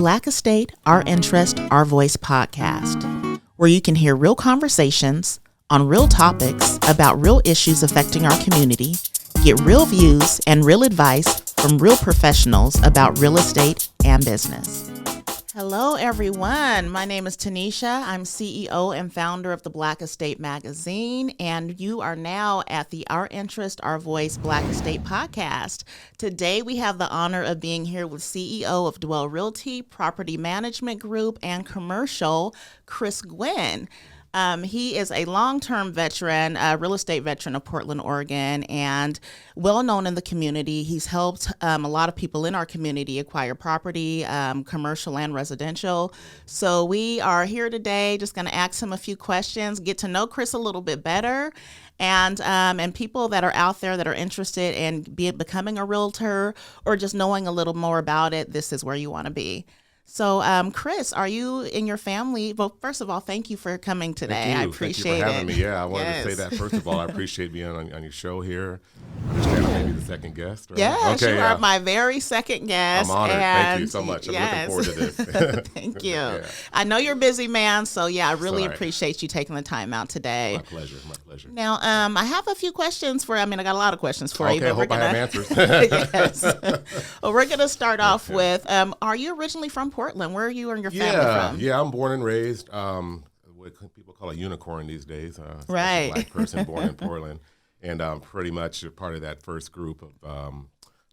Black Estate, Our Interest, Our Voice podcast, where you can hear real conversations on real topics about real issues affecting our community, get real views and real advice from real professionals about real estate and business. Hello, everyone. My name is Tinisha. I'm CEO and founder of the Black Estate magazine, and you are now at the Our Interest, Our Voice Black Estate podcast. Today, we have the honor of being here with CEO of Dwell Realty, Property Management Group, and Commercial, Chris Guinn. He is a long-term veteran, real estate veteran of Portland, Oregon, and well-known in the community. He's helped a lot of people in our community acquire property, commercial and residential. So we are here today just going to ask him a few questions, get to know Chris a little bit better, and people that are out there that are interested in becoming a realtor or just knowing a little more about it, this is where you want to be. So, Chris, are you and your family? Well, first of all, thank you for coming today. I appreciate it. Thank you for having me. Yeah, I wanted to say that first of all. I appreciate being on your show here. I understand I may be the second guest. Right? Yes, you are my very second guest. I'm honored. Thank you so much. I'm looking forward to this. Thank you. Yeah. I know you're a busy man, so I really appreciate you taking the time out today. My pleasure. My pleasure. Now, I have a few questions I got a lot of questions for you. Okay, I hope I have answers. Yes. Well, we're going to start off with, are you originally from Portland? Where are you and your family from? Yeah, I'm born and raised. What people call a unicorn these days. Right. A black person born in Portland. And pretty much a part of that first group of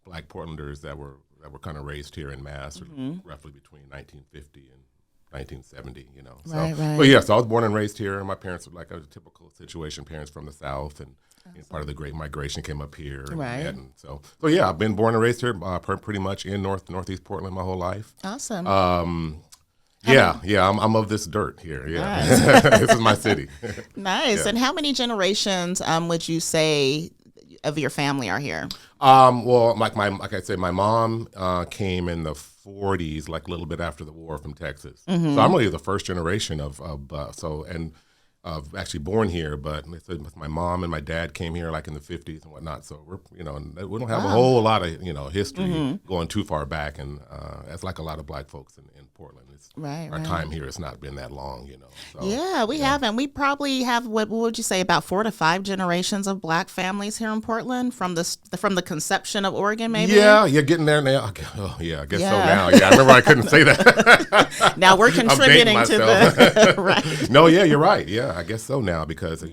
black Portlanders that were kind of raised here in Mass, roughly between 1950 and 1970, So, Right. But yes, I was born and raised here. My parents were like a typical situation, parents from the South, and part of the Great Migration came up here. Right. And so yeah, I've been born and raised here pretty much in Northeast Portland my whole life. Awesome. I'm of this dirt here. Yeah, nice. This is my city. Nice. Yeah. And how many generations would you say of your family are here? Well, like I said, my mom came in the 40s, like a little bit after the war from Texas. Mm-hmm. So I'm really the first generation of actually born here, but my mom and my dad came here like in the 50s and whatnot. So we don't have a whole lot of history going too far back, and that's like a lot of black folks in Portland. Our time here has not been that long, So, yeah, we haven't. We probably have what would you say, about 4 to 5 generations of black families here in Portland from the conception of Oregon, maybe. Yeah, you're getting there now. Oh, yeah, I guess so now. Yeah, I remember I couldn't say that. Now we're contributing to the right. No, yeah, you're right. Yeah, I guess so now because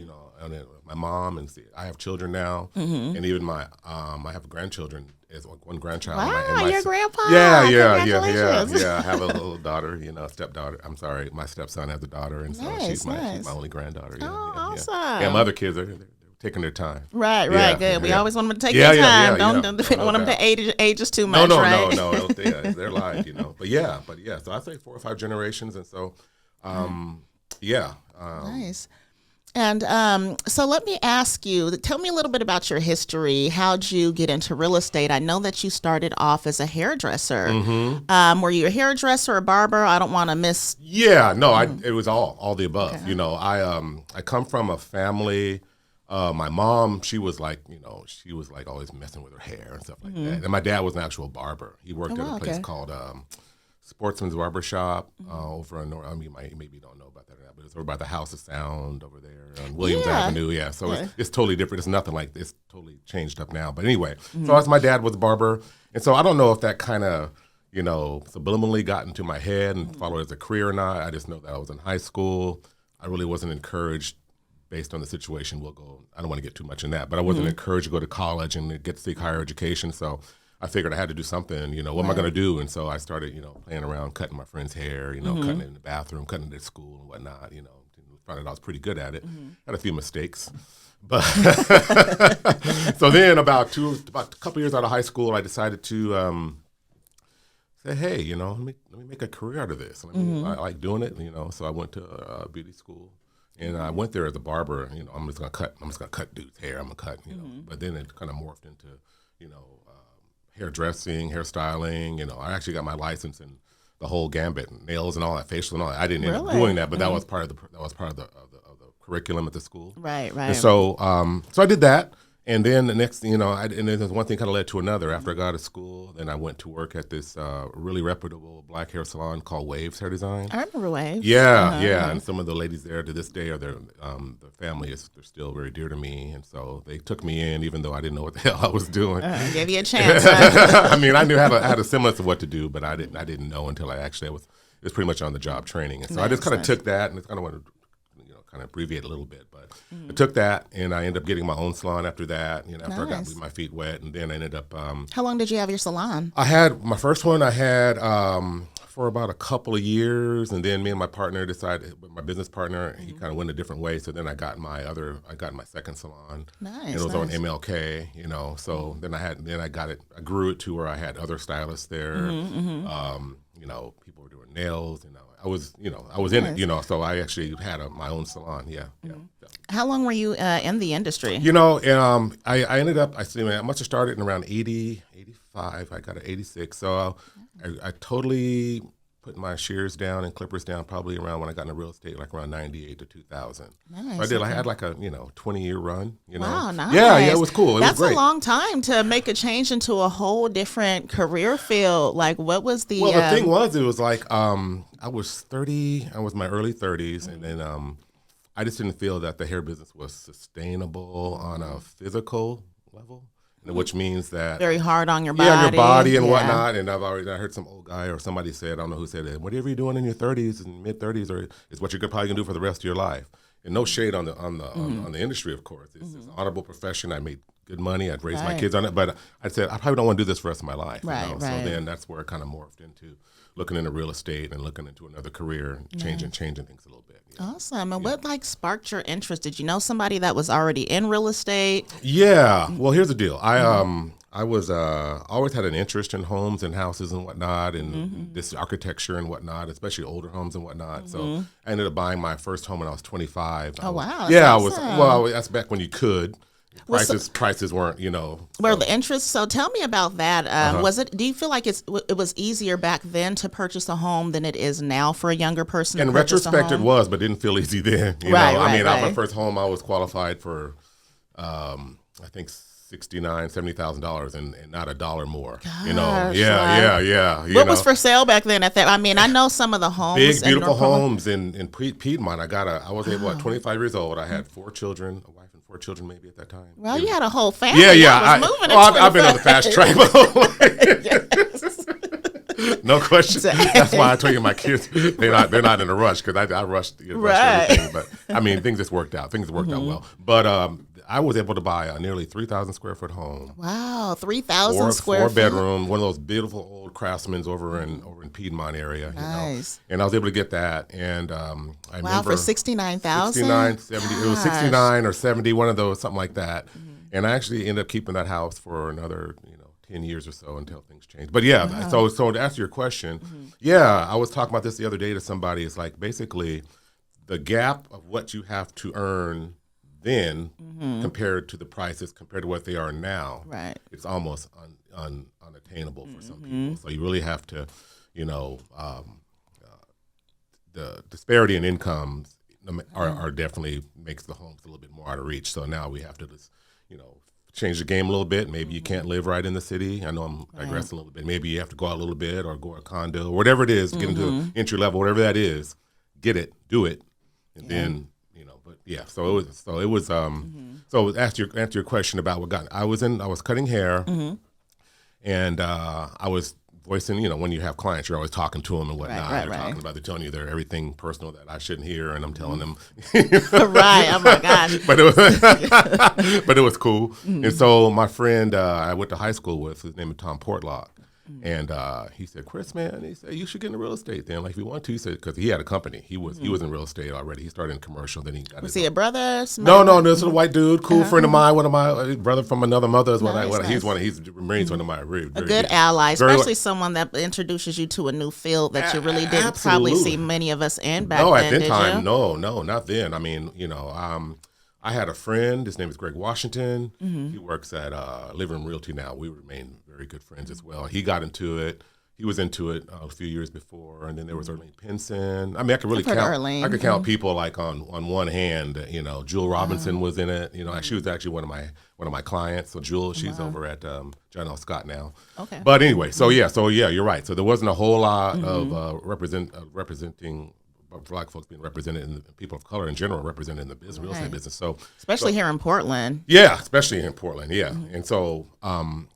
my mom and I have children now, and even I have grandchildren. As one grandchild. Wow, your grandpa. Yeah. I have a little daughter, stepdaughter. I'm sorry, my stepson has a daughter, and so she's my only granddaughter. Awesome. Yeah, my other kids are taking their time. Right, good. We always want them to take their time. Don't want them to ages too much, right? No. They're live, But yeah. So I say 4 or 5 generations, and so, nice. And so let me ask you, tell me a little bit about your history. How'd you get into real estate? I know that you started off as a hairdresser. Mm-hmm. Were you a hairdresser or a barber? I don't want to miss. Yeah, no, it was all the above. Okay. I come from a family. My mom, she was like always messing with her hair and stuff like that. And my dad was an actual barber. He worked at a place called Sportsman's Barber Shop over in North. Maybe you don't know about that or not, but it's over by the House of Sound over there on Williams Avenue. Yeah, so it's totally different. It's nothing like this. Totally changed up now. But anyway, so as my dad was a barber, and so I don't know if that kind of subliminally got into my head and followed as a career or not. I just know that I was in high school. I really wasn't encouraged. Based on the situation, I don't want to get too much in that, but I wasn't encouraged to go to college and get to seek higher education. So I figured I had to do something, what am I going to do? And so I started, playing around, cutting my friend's hair, cutting it in the bathroom, cutting it at school and whatnot, found out I was pretty good at it. Had a few mistakes. But so then about a couple years out of high school, I decided to say, hey, let me make a career out of this. I like doing it, so I went to beauty school. And I went there as a barber. I'm just gonna cut dudes' hair. I'm gonna cut. But then it kind of morphed into, hairdressing, hairstyling. I actually got my license in the whole gambit, nails and all that, facial and all that. I didn't end up doing that, but that was part of the curriculum at the school. Right. And so I did that, And then the next, and then one thing kind of led to another. After I got out of school, then I went to work at this really reputable black hair salon called Waves Hair Design. I remember Waves. Yeah, yeah. And some of the ladies there to this day are the family they're still very dear to me, and so they took me in, even though I didn't know what the hell I was doing. Gave you a chance. I mean, I had a semblance of what to do, but I didn't know until it was pretty much on the job training, and so I just kind of took that, and it's kind of wanted to kind of abbreviate a little bit, but I took that, and I ended up getting my own salon after that. After I got my feet wet, and then I ended up. How long did you have your salon? I had my first one. I had for about a couple of years, and then me and my partner decided. My business partner, he kind of went a different way. So then I got my second salon. Nice. And it was on MLK. So then I got it. I grew it to where I had other stylists there. People were doing nails. I was in it, so I actually had my own salon. Yeah. How long were you in the industry? I ended up, I must have started in around 80, 85. I got an 86. So I totally put my shears down and clippers down probably around when I got into real estate, like around 98 to 2000. Nice. So I had like a, 20-year run, Wow, nice. Yeah, it was cool. That's was great. a long time to make a change into a whole different career field. Like, what was the... Well, the thing was, it was like, I was 30, I was in my early 30s, and then I just didn't feel that the hair business was sustainable on a physical level. Which means that very hard on your body. Yeah, your body and whatnot. And I heard some old guy or somebody say, I don't know who said it, whatever you're doing in your 30s and mid 30s is what you're probably gonna do for the rest of your life. And no shade on the industry, of course. It's an honorable profession. I made good money. I'd raised my kids on it, but I said I probably don't want to do this for the rest of my life. Right. So then that's where it kind of morphed into looking into real estate and looking into another career and changing things a little bit. Awesome. And what sparked your interest? Did you know somebody that was already in real estate? Yeah. Well, here's the deal. I was always had an interest in homes and houses and whatnot, and this architecture and whatnot, especially older homes and whatnot. So I ended up buying my first home when I was 25. Oh, wow. Yeah, awesome. that's back when you could. Prices weren't, Were the interest? So tell me about that. Do you feel like it was easier back then to purchase a home than it is now for a younger person? In retrospect, it was, but didn't feel easy then. My first home, I was qualified for, I think $70,000 and not a dollar more. Gosh, Yeah. What was for sale back then at that? I mean, I know some of the homes. Big, beautiful homes in Piedmont. I was 25 years old. I had 4 children, a wife and 4 children maybe at that time. Well, you had a whole family. Yeah. I've been on the fast track. No question. That's why I told you my kids, they're not in a rush because I rushed everything. But I mean, things just worked out. Things worked out well. But I was able to buy a nearly 3,000 square foot home. Wow, 3,000 square feet. 4-bedroom, one of those beautiful old Craftsmans over in Piedmont area. Nice. And I was able to get that. And I remember for $69,000. 69, 70. It was 69 or 70, one of those, something like that. And I actually ended up keeping that house for another 10 years or so until things changed. But yeah, so to answer your question, I was talking about this the other day to somebody. It's like basically the gap of what you have to earn then compared to the prices, compared to what they are now. Right. It's almost unattainable for some people. So you really have to, the disparity in incomes are definitely makes the homes a little bit more out of reach. So now we have to just, change the game a little bit. Maybe you can't live right in the city. I know I'm digressing a little bit. Maybe you have to go out a little bit or go to a condo, whatever it is, get into entry level, whatever that is, get it, do it. And then, but yeah, so it was, so answer your question about I was cutting hair and I was voicing, when you have clients, you're always talking to them and whatnot. They're telling you they're everything personal that I shouldn't hear, and I'm telling them. Right. Oh my gosh. But it was cool. And so my friend I went to high school with, his name is Tom Portlock. And he said, Chris, man, he said, you should get into real estate then. Like, if you want to, he said, because he had a company. He was in real estate already. He started in commercial. Then he got Was he a brother? No, this is a white dude, cool friend of mine, one of my brother from another mother is what he's remains one of my very, a good ally, especially someone that introduces you to a new field that you really didn't probably see many of us in back then. No, at that time, no, not then. I mean, I had a friend. His name is Greg Washington. He works at Living Realty now. We remain very good friends as well. He got into it. he was into it a few years before, and then there was Erlene Pinson. I mean, I could really I've heard count. Erlene. I could count people like on one hand. You know, Jewel Robinson was in it. You know, she was actually one of my clients. So Jewel, she's over at John L. Scott now. Okay. But anyway, so yeah, you're right. So there wasn't a whole lot of representing Black folks being represented, and people of color in general represented in the business, real estate business. So especially here in Portland. Yeah, especially in Portland. Yeah, and so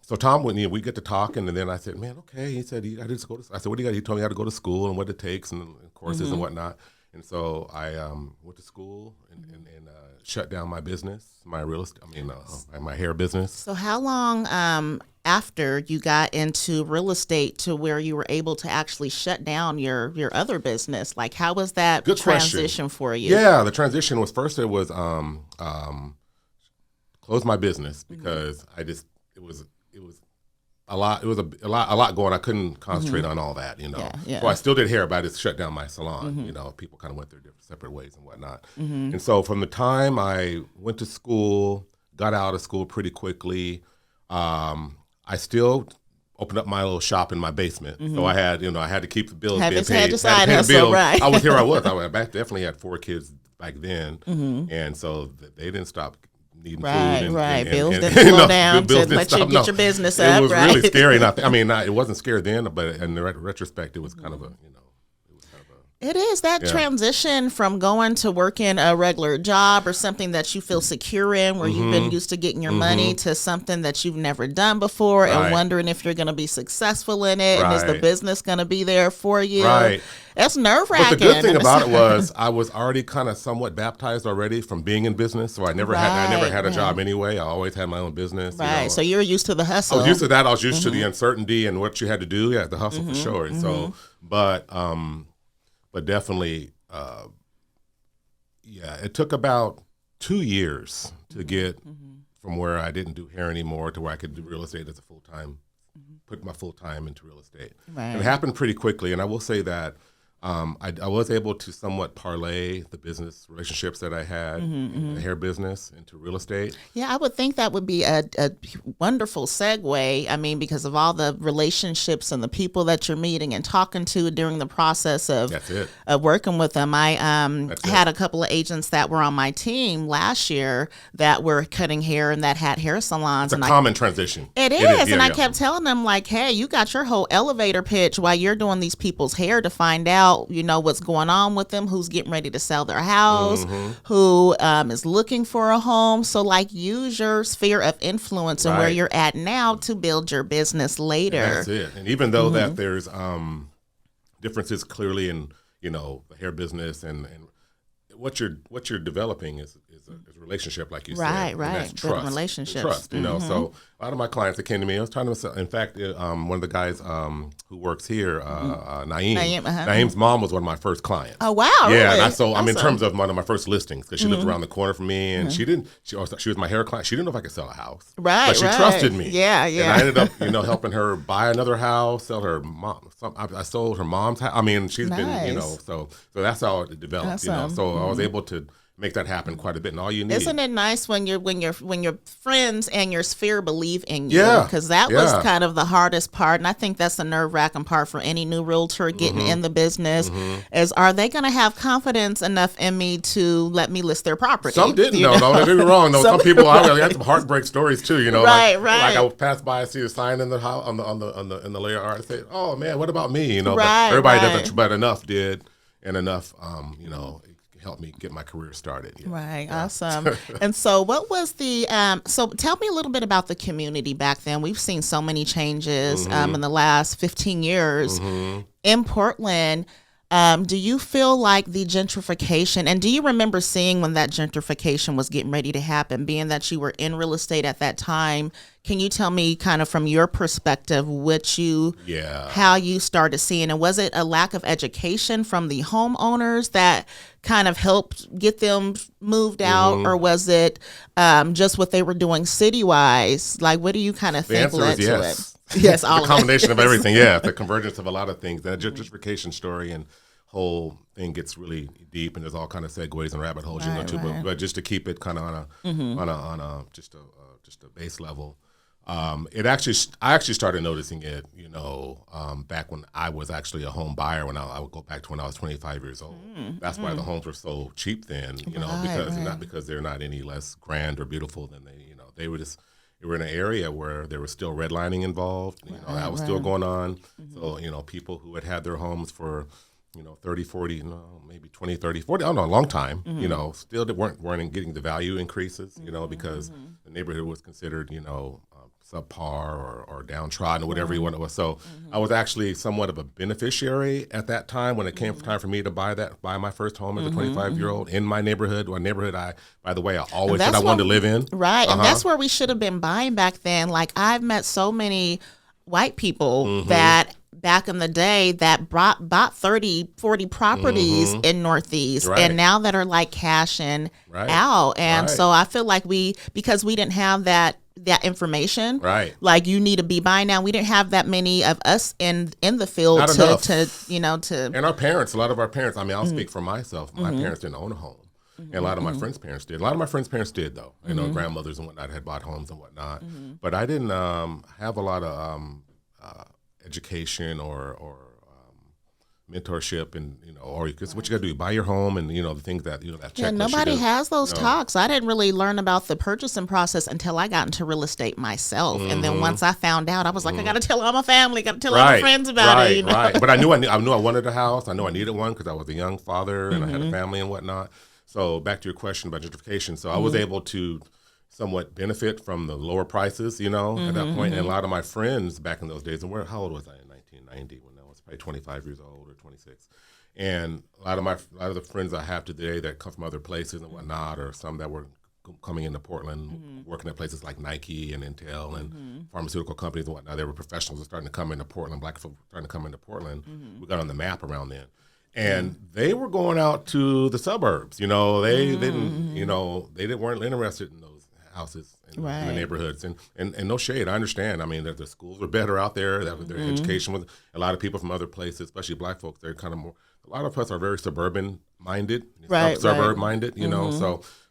so Tom went. We get to talking, and then I said, "Man, okay." He said, "You got to just go to." I said, "What do you got?" He told me how to go to school and what it takes and courses and whatnot. And so I went to school and shut down my business, my real estate. My hair business. So how long after you got into real estate to where you were able to actually shut down your other business? Like, how was that transition for you? Yeah, the transition was first. It was close my business because it was a lot. It was a lot going. I couldn't concentrate on all that, you know. Yeah. So I still did hair, but I just shut down my salon. You know, people kind of went their different separate ways and whatnot. And so from the time I went to school, got out of school pretty quickly, I still opened up my little shop in my basement. So I had to keep the bills being paid. Had your side hustle, right? I was here. I definitely had 4 kids back then, and so they didn't stop needing food. And bills didn't slow down to let you get your business up. It was really scary. It wasn't scary then, but in retrospect, it was kind of a, It is that transition from going to work in a regular job or something that you feel secure in, where you've been used to getting your money, to something that you've never done before and wondering if you're going to be successful in it, and is the business going to be there for you? Right. That's nerve-wracking. But the good thing about it was I was already kind of somewhat baptized already from being in business, so I never had a job anyway. I always had my own business. Right. So you were used to the hustle. I was used to that. I was used to the uncertainty and what you had to do. Yeah, the hustle for sure. And so, but definitely, it took about 2 years to get from where I didn't do hair anymore to where I could do real estate as a full-time, put my full-time into real estate. Right. And it happened pretty quickly, and I will say that I was able to somewhat parlay the business relationships that I had in the hair business into real estate. Yeah, I would think that would be a wonderful segue. I mean, because of all the relationships and the people that you're meeting and talking to during the process of working with them. I had a couple of agents that were on my team last year that were cutting hair and that had hair salons. It's a common transition. It is. And I kept telling them, like, hey, you got your whole elevator pitch while you're doing these people's hair to find out, what's going on with them, who's getting ready to sell their house, who is looking for a home. So, like, use your sphere of influence and where you're at now to build your business later. And that's it. And even though that there's differences clearly in, the hair business and what you're developing is a relationship, like you said. Right. And that's trust. Building relationships. Trust, So a lot of my clients that came to me, I was trying to sell. In fact, one of the guys who works here, Naeem's mom was one of my first clients. Oh, wow. Yeah, really? and so in terms of one of my first listings, because she lived around the corner from me, and she was my hair client. She didn't know if I could sell a house. Right, but she trusted me. Yeah. And I ended up, helping her buy another house, sell her mom. I sold her mom's house. I mean, she's been, so that's how it developed, Awesome. So I was able to make that happen quite a bit, and all you need. Isn't it nice when your friends and your sphere believe in you? Because that was kind of the hardest part, and I think that's the nerve-wracking part for any new realtor getting in the business. Is, are they going to have confidence enough in me to let me list their property? Some didn't. No, don't get me wrong. No, some people. I had some heartbreak stories too. Like I would pass by and see a sign in the house in the layer art and say, "Oh man, what about me?" But everybody doesn't, but enough did, and enough, helped me get my career started. Right. Awesome. And so what was so tell me a little bit about the community back then. We've seen so many changes in the last 15 years in Portland. Do you feel like the gentrification, and do you remember seeing when that gentrification was getting ready to happen, being that you were in real estate at that time? Can you tell me kind of from your perspective how you started seeing it? Was it a lack of education from the homeowners that kind of helped get them moved out, or was it just what they were doing city-wise? Like, what do you kind of think led to it? Yes, all the combination of everything. Yeah, the convergence of a lot of things. The gentrification story and whole thing gets really deep, and there's all kind of segues and rabbit holes, too. But just to keep it kind of on a just a base level. I actually started noticing it, back when I was actually a home buyer. When I would go back to when I was 25 years old. That's why the homes were so cheap then, not because they're not any less grand or beautiful than they were in an area where there was still redlining involved. That was still going on. So people who had their homes for 30, 40, maybe 20, 30, 40, I don't know, a long time, still weren't getting the value increases, because the neighborhood was considered, subpar or downtrodden or whatever you want it was. So I was actually somewhat of a beneficiary at that time when it came time for me to buy my first home as a 25-year-old in my neighborhood, a neighborhood I always said I wanted to live in. Right. And that's where we should have been buying back then. Like I've met so many white people that back in the day that bought 30, 40 properties in Northeast and now that are like cashing out. And so I feel like because we didn't have that information, like you need to be buying now. We didn't have that many of us in the field to and our parents, a lot of our parents, I mean, I'll speak for myself. My parents didn't own a home. And a lot of my friends' parents did. A lot of my friends' parents did, though. Grandmothers and whatnot had bought homes and whatnot. But I didn't have a lot of education or mentorship, and or because what you got to do, buy your home, and the things that that checklist. Nobody has those talks. I didn't really learn about the purchasing process until I got into real estate myself, and then once I found out, I was like, I got to tell all my family, got to tell all my friends about it. Right. But I knew I wanted a house. I knew I needed one because I was a young father and I had a family and whatnot. So back to your question about gentrification. So I was able to somewhat benefit from the lower prices, at that point. And a lot of my friends back in those days, and how old was I in 1990 when I was probably 25 years old or 26? And a lot of the friends I have today that come from other places and whatnot, or some that were coming into Portland, working at places like Nike and Intel and pharmaceutical companies and whatnot. There were professionals that starting to come into Portland, black folk starting to come into Portland. We got on the map around then. And they were going out to the suburbs. They didn't, they weren't interested in those houses in the neighborhoods, and no shade, I understand. I mean, the schools were better out there. That their education was. A lot of people from other places, especially black folks, they're kind of more. A lot of us are very suburban minded, suburb minded.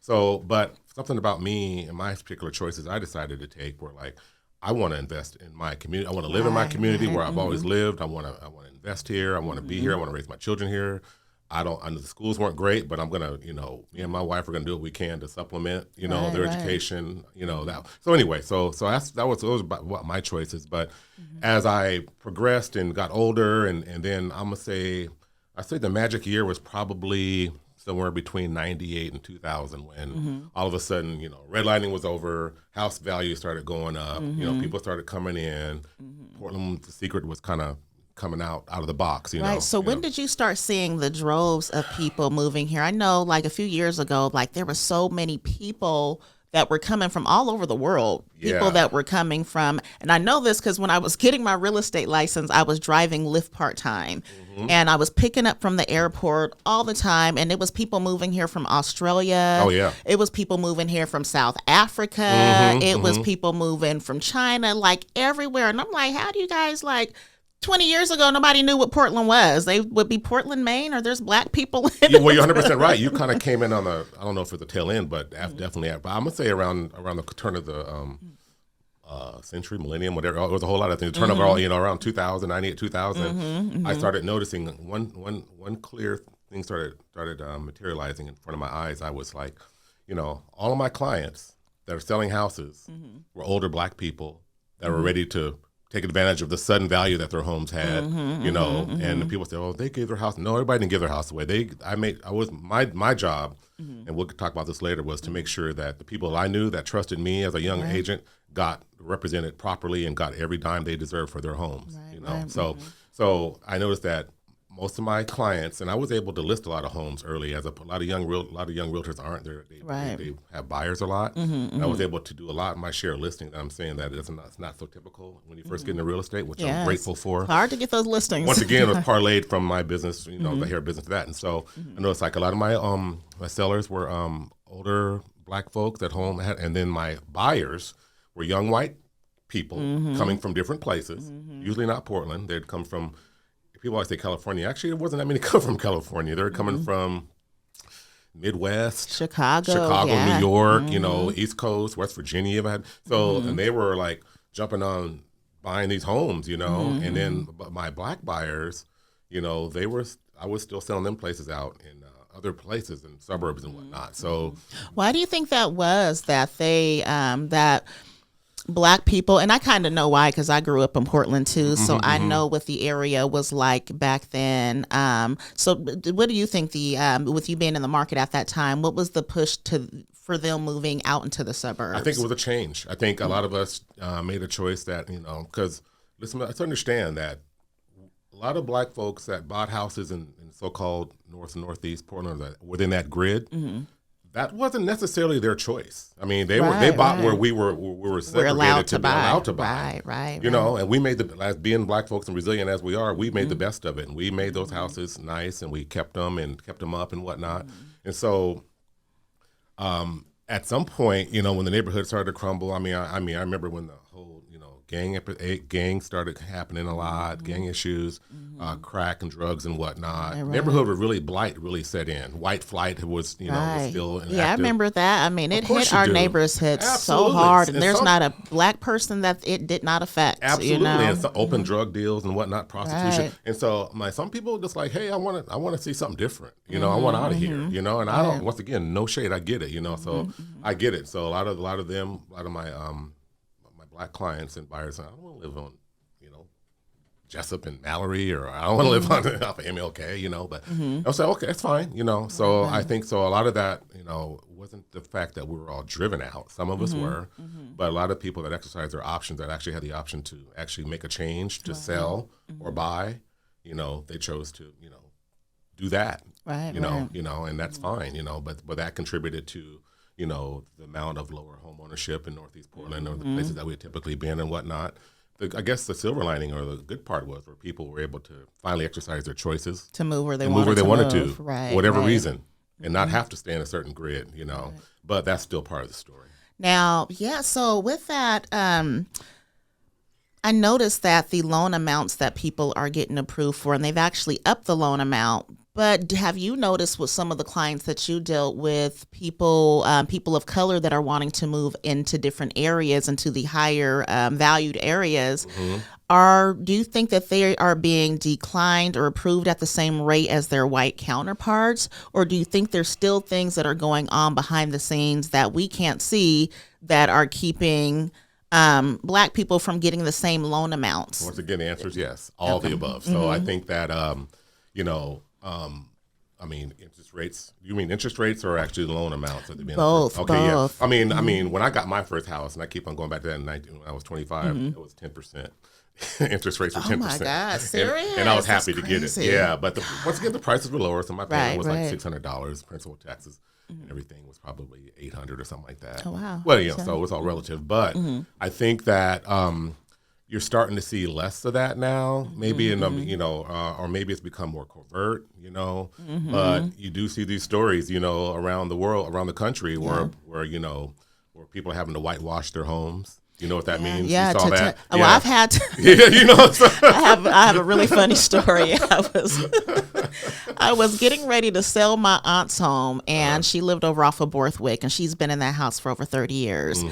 So, but something about me and my particular choices I decided to take were like, I want to invest in my community. I want to live in my community where I've always lived. I want to invest here. I want to be here. I want to raise my children here. I know the schools weren't great, but I'm gonna, me and my wife are gonna do what we can to supplement, their education, that. So anyway, so those were about my choices. But as I progressed and got older, and then I say the magic year was probably somewhere between 98 and 2000 when all of a sudden, redlining was over, house values started going up, people started coming in. Portland, the secret was kind of coming out of the box, Right. So when did you start seeing the droves of people moving here? I know like a few years ago, like there were so many people that were coming from all over the world, people that were coming from, and I know this because when I was getting my real estate license, I was driving Lyft part-time and I was picking up from the airport all the time, and it was people moving here from Australia. Oh, yeah. It was people moving here from South Africa. It was people moving from China, like everywhere. And I'm like, how do you guys 20 years ago, nobody knew what Portland was. They would be Portland, Maine, or there's black people in it. Well, you're 100% right. You kind of came in on I don't know if it's the tail end, but definitely. But I'm going to say around the turn of the century, millennium, whatever. It was a whole lot of things. The turn of around 2000, 98, 2000. I started noticing one clear thing started materializing in front of my eyes. I was like, all of my clients that are selling houses were older black people that were ready to take advantage of the sudden value that their homes had, and the people say, "Oh, they gave their house." No, everybody didn't give their house away. My job, and we'll talk about this later, was to make sure that the people I knew that trusted me as a young agent got represented properly and got every dime they deserved for their homes. So I noticed that most of my clients, and I was able to list a lot of homes early. As a lot of young realtors aren't there. They have buyers a lot. And I was able to do a lot of my share of listings. I'm saying that it's not so typical when you first get into real estate, which I'm grateful for. It's hard to get those listings. Once again, it was parlayed from my business, the hair business to that. And so I noticed like a lot of my sellers were older black folks at home, and then my buyers were young white people coming from different places, usually not Portland. They'd come from. People always say California. Actually, it wasn't that many come from California. They're coming from Midwest, Chicago, New York, East Coast, West Virginia. And they were like jumping on buying these homes, and then my black buyers, I was still selling them places out in other places in suburbs and whatnot. So why do you think that was, that they that Black people, and I kind of know why, because I grew up in Portland too, so I know what the area was like back then. So what do you think, with you being in the market at that time, what was the push for them moving out into the suburbs? I think it was a change. I think a lot of us made a choice that, because let's understand that a lot of Black folks that bought houses in so-called North and Northeast Portland, within that grid, that wasn't necessarily their choice. I mean, they bought where we were segregated to be allowed to buy. Right. And we made as being Black folks and resilient as we are, we made the best of it, and we made those houses nice, and we kept them up and whatnot. And so, at some point, when the neighborhood started to crumble, I remember when the whole gang started happening a lot, gang issues, crack and drugs and whatnot. Right. Neighborhood was blight really set in. White flight was, was still inactive. Yeah, I remember that. I mean, it hit our neighborhood so Absolutely. hard, and there's not a Black person that it did not affect. Absolutely, and some open drug deals and whatnot, prostitution. Right. And so, some people just like, hey, I want to see something different. I want out of here. And I don't. Once again, no shade. I get it. So I get it. So a lot of my Black clients and buyers, I don't want to live on, Jessup and Mallory, or I don't want to live on off of MLK, but I was like, okay, that's fine, So I think so. A lot of that, wasn't the fact that we were all driven out. Some of us were, but a lot of people that exercised their options, that actually had the option to actually make a change, to sell or buy, they chose to, do that, and that's fine, but that contributed to, the amount of lower home ownership in Northeast Portland, or the places that we had typically been and whatnot. I guess the silver lining, or the good part, was where people were able to finally exercise their choices to move where they wanted to, for whatever reason, and not have to stay in a certain grid, But that's still part of the story. Now, so with that, I noticed that the loan amounts that people are getting approved for, and they've actually upped the loan amount. But have you noticed with some of the clients that you dealt with, people of color that are wanting to move into different areas, into the higher valued areas, do you think that they are being declined or approved at the same rate as their white counterparts? Or do you think there's still things that are going on behind the scenes that we can't see that are keeping Black people from getting the same loan amounts? Once again, the answer is yes, all the above. So I think that, interest rates. You mean interest rates, or actually the loan amounts? Both. Okay, both. Yeah. I mean, when I got my first house, and I keep on going back to that, when I was 25, it was 10%. Interest rates were 10%. Oh my God, serious? And I was happy to get it. Yeah, but once again, the prices were lower, so my payment was like $600. Principal, taxes, and everything was probably $800 or something like that. Oh wow. Well, so it was all relative, but I think that you're starting to see less of that now, maybe or maybe it's become more covert, but you do see these stories, around the world, around the country, where people are having to whitewash their homes. You know what that means? Yeah, you saw that? Well, I've had to. I have a really funny story. I was getting ready to sell my aunt's home, and she lived over off of Borthwick, and she's been in that house for over 30 years.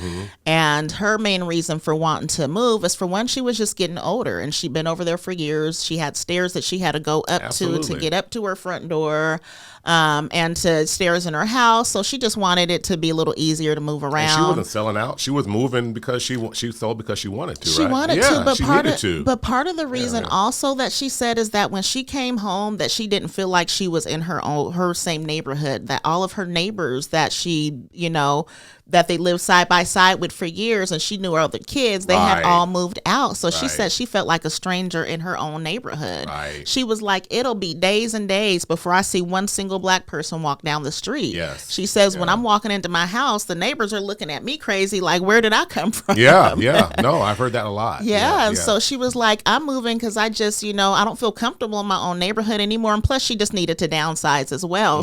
And her main reason for wanting to move is, for one, she was just getting older, and she'd been over there for years. She had stairs that she had to go up to get up to her front door, and to stairs in her house. So she just wanted it to be a little easier to move around. And she wasn't selling out. She was moving because she sold because she wanted to, right? She wanted to, but part of the reason Yeah. also that she said is that when she came home, that she didn't feel like she was in her same neighborhood, that all of her neighbors that she, that they lived side by side with for years, and she knew her other kids, they had all moved out. So she said she felt like a stranger in her own neighborhood. She was like, it'll be days and days before I see one single Black person walk down the street. Yes. She says, when I'm walking into my house, the neighbors are looking at me crazy, like, where did I come from? Yeah. No, I've heard that a lot. Yeah. So she was like, I'm moving because I just, I don't feel comfortable in my own neighborhood anymore. And plus, she just needed to downsize as well.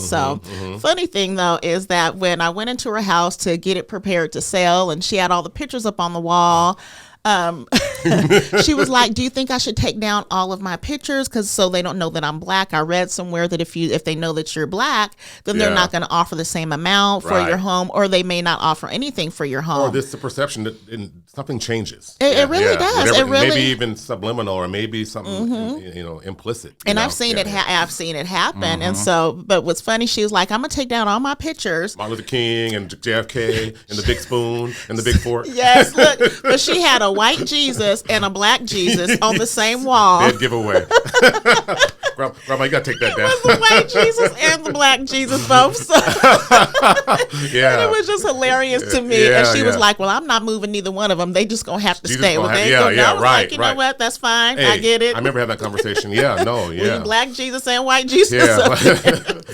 Funny thing, though, is that when I went into her house to get it prepared to sell, and she had all the pictures up on the wall, She was like, do you think I should take down all of my pictures? Because so they don't know that I'm black. I read somewhere that if they know that you're black, then they're not going to offer the same amount for your home, or they may not offer anything for your home. Or this the perception that something changes. It really does. Whatever, it really, maybe even subliminal, or maybe something implicit. And I've seen it. I've seen it happen. And so, but what's funny, she was like, I'm gonna take down all my pictures. Martin Luther King and JFK and the big spoon and the big fork. Yes, look, but she had a white Jesus and a black Jesus on the same wall. Dead giveaway. Grandma, you gotta take that down. It was the white Jesus and the black Jesus both. So. Yeah, and it was just hilarious to me. Yeah, and she was like, "Well, I'm not moving neither one of them. They just gonna have to stay." Well, they I was like, you know what? That's fine. Hey, I get it. I remember having that conversation. Yeah, no, yeah. Black Jesus and white Jesus. Yeah,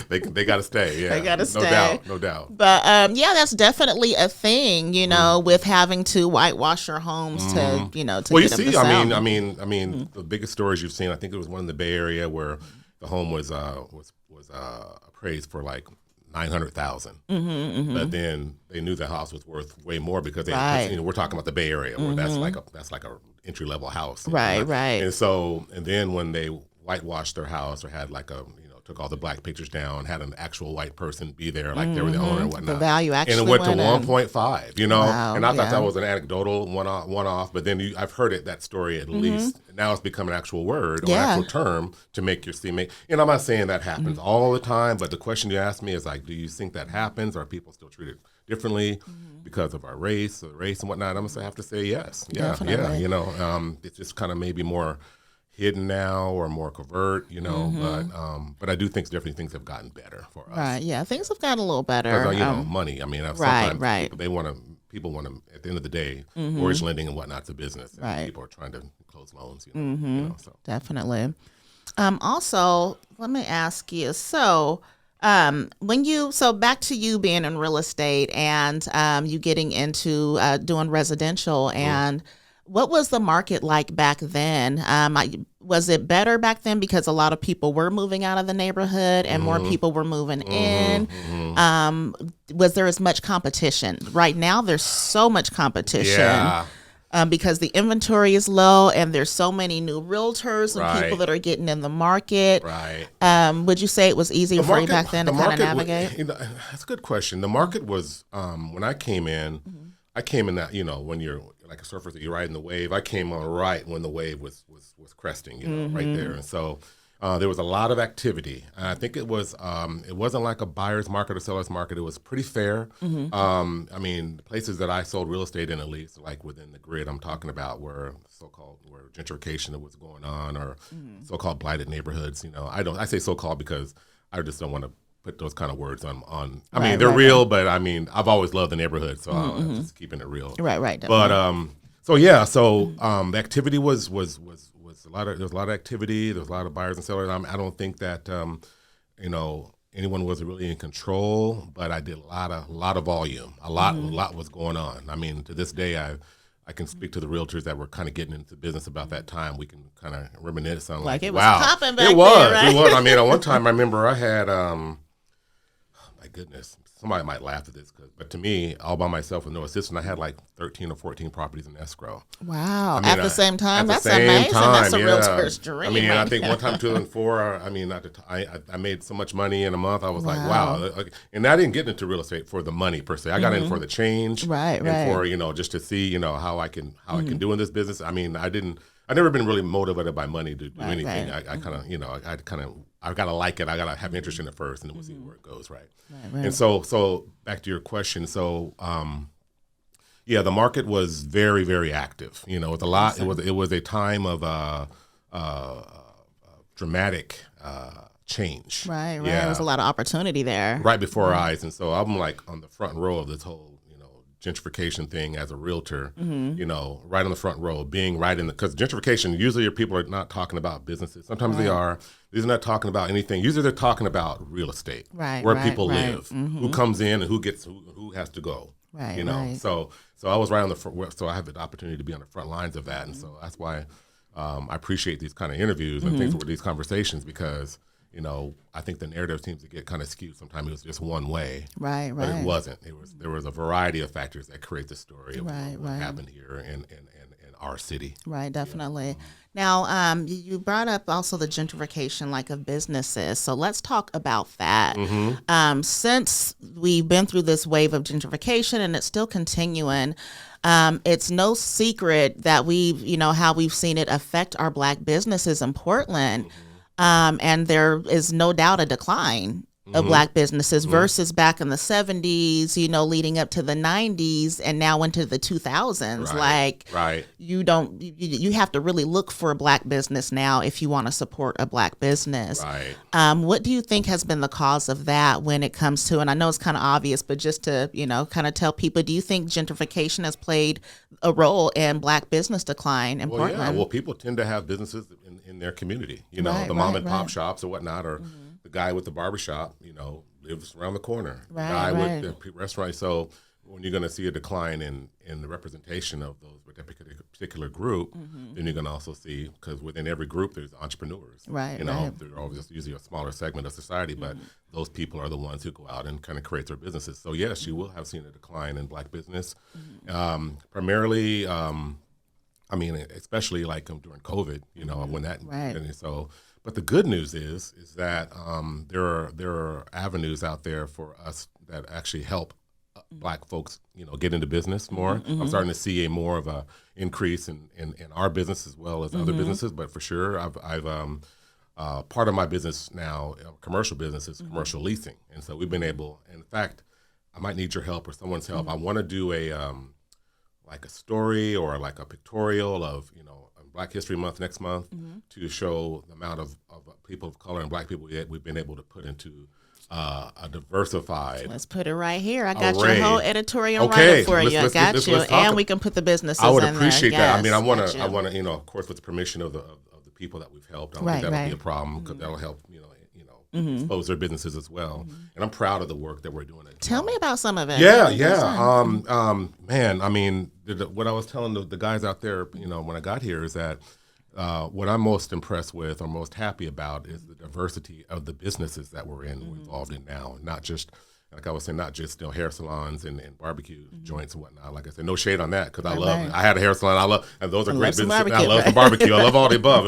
they got to stay. Yeah, they got to stay. No doubt. But that's definitely a thing, with having to whitewash your homes to to well, get you them see, to sell. I mean, the biggest stories you've seen. I think it was one in the Bay Area where the home was appraised for like $900,000, but then they knew the house was worth way more because we're talking about the Bay Area where that's like a entry level house, right. And then when they whitewashed their house or had like took all the black pictures down, had an actual white person be there, like they were the owner and whatnot. The value actually and it went to in. 1.5, Wow, and I thought that was an anecdotal one-off, but then I've heard that story at least. Now it's become an actual word or actual term to make your and I'm not saying that happens all the time, but the question you asked me is like, do you think that happens? Are people still treated differently because of our race and whatnot? I'm gonna have to say yes. Definitely. It's just kind of maybe more hidden now or more covert, but I do think different things have gotten better for us. Right, yeah, things have gotten a little better. Money. I mean, right. People want to, at the end of the day, mortgage lending and whatnot's a business. And right. People are trying to close loans. So. Definitely. Also, let me ask you, so back to you being in real estate and you getting into doing residential and what was the market like back then? Was it better back then because a lot of people were moving out of the neighborhood and more people were moving in? Was there as much competition? Right now, there's so much competition because the inventory is low and there's so many new realtors and people that are getting in the market. Right. Would you say it was easier for you back then to kind of navigate? That's a good question. The market was, when I came in, that, when you're like a surfer, you're riding the wave. I came on right when the wave was cresting, right there. And so there was a lot of activity. And I think it wasn't like a buyer's market or seller's market. It was pretty fair. I mean, places that I sold real estate in, at least, like within the grid I'm talking about, where gentrification was going on or so-called blighted neighborhoods. I say so-called because I just don't want to put those kind of words on. I mean, they're real, but I mean, I've always loved the neighborhood, so I'm just keeping it real. Right. But the activity was a lot of. There was a lot of activity. There was a lot of buyers and sellers. I don't think that anyone was really in control, but I did a lot of volume. A lot was going on. I mean, to this day, I can speak to the realtors that were kind of getting into business about that time. We can kind of reminisce on like it was wow, popping back it was, then, right? It was. I mean, at one time I remember I had, my goodness, somebody might laugh at this, but to me, all by myself with no assistant, I had like 13 or 14 properties in escrow. Wow! I mean, at the same time, that's same amazing. Time, that's a realtor's dream. I mean, I think one time, 2004. I mean, I made so much money in a month. I was like, wow. And I didn't get into real estate for the money per se. I got in for the change, right, and for just to see how I can do in this business. I mean, I've never been really motivated by money to do anything. I kind of I gotta like it. I gotta have interest in it first, and then we'll see where it goes, right? And so back to your question. So, the market was very, very active. It was a lot. It was a time of dramatic change. Right. There was a lot of opportunity there. Right before our eyes, and so I'm like on the front row of this whole gentrification thing as a realtor, right on the front row, being right in because gentrification, usually people are not talking about businesses. Sometimes they are. They're not talking about anything. Usually they're talking about real estate, where people live, who comes in and who has to go. Right. So I was right on the front, so I have the opportunity to be on the front lines of that, and so that's why I appreciate these kind of interviews and things with these conversations because I think the narrative seems to get kind of skewed. Sometimes it was just one way, right. But it wasn't. There was a variety of factors that create the story of what happened here, and our city. Right, definitely. Now, you brought up also the gentrification, like, of businesses. So let's talk about that. Since we've been through this wave of gentrification and it's still continuing, it's no secret that how we've seen it affect our Black businesses in Portland. And there is no doubt a decline of Black businesses versus back in the 70s, leading up to the 90s and now into the 2000s. Right. You have to really look for a Black business now if you want to support a Black business. Right. What do you think has been the cause of that when it comes to, and I know it's kind of obvious, but just to, kind of tell people, do you think gentrification has played a role in Black business decline in Portland? Yeah. Well, people tend to have businesses in their community, the mom and pop shops or whatnot, or the guy with the barbershop, lives around the corner. The guy with the restaurant. So when you're going to see a decline in the representation of those with that particular group, then you're going to also see, because within every group there's entrepreneurs. Right. They're always usually a smaller segment of society, but those people are the ones who go out and kind of create their businesses. So yes, you will have seen a decline in Black business, primarily. Especially like during COVID, when that. Right. And so. But the good news is that there are avenues out there for us that actually help Black folks, get into business more. I'm starting to see a more of a increase in our business as well as other businesses. But for sure, I've part of my business now, commercial business, is commercial leasing, and so we've been able. In fact, I might need your help or someone's help. I want to do a like a story or like a pictorial of Black History Month next month to show the amount of people of color and Black people we've been able to put into a diversified. Let's put it right here. I got array. your whole editorial write-up for you. I got you, and we can put the businesses. I would in appreciate there. that. Yes, I mean, I want to, of course, with the permission of the people that we've helped. I don't think that'll be a problem because that'll help, expose their businesses as well. And I'm proud of the work that we're doing. Tell me about some of it. Yeah. Man, I mean, what I was telling the guys out there, when I got here is that what I'm most impressed with or most happy about is the diversity of the businesses that we're involved in now. Not just, like I was saying, not just hair salons and barbecue joints and whatnot. Like I said, no shade on that because I love it. I had a hair salon. And those are great businesses. I love some barbecue. I love all the above.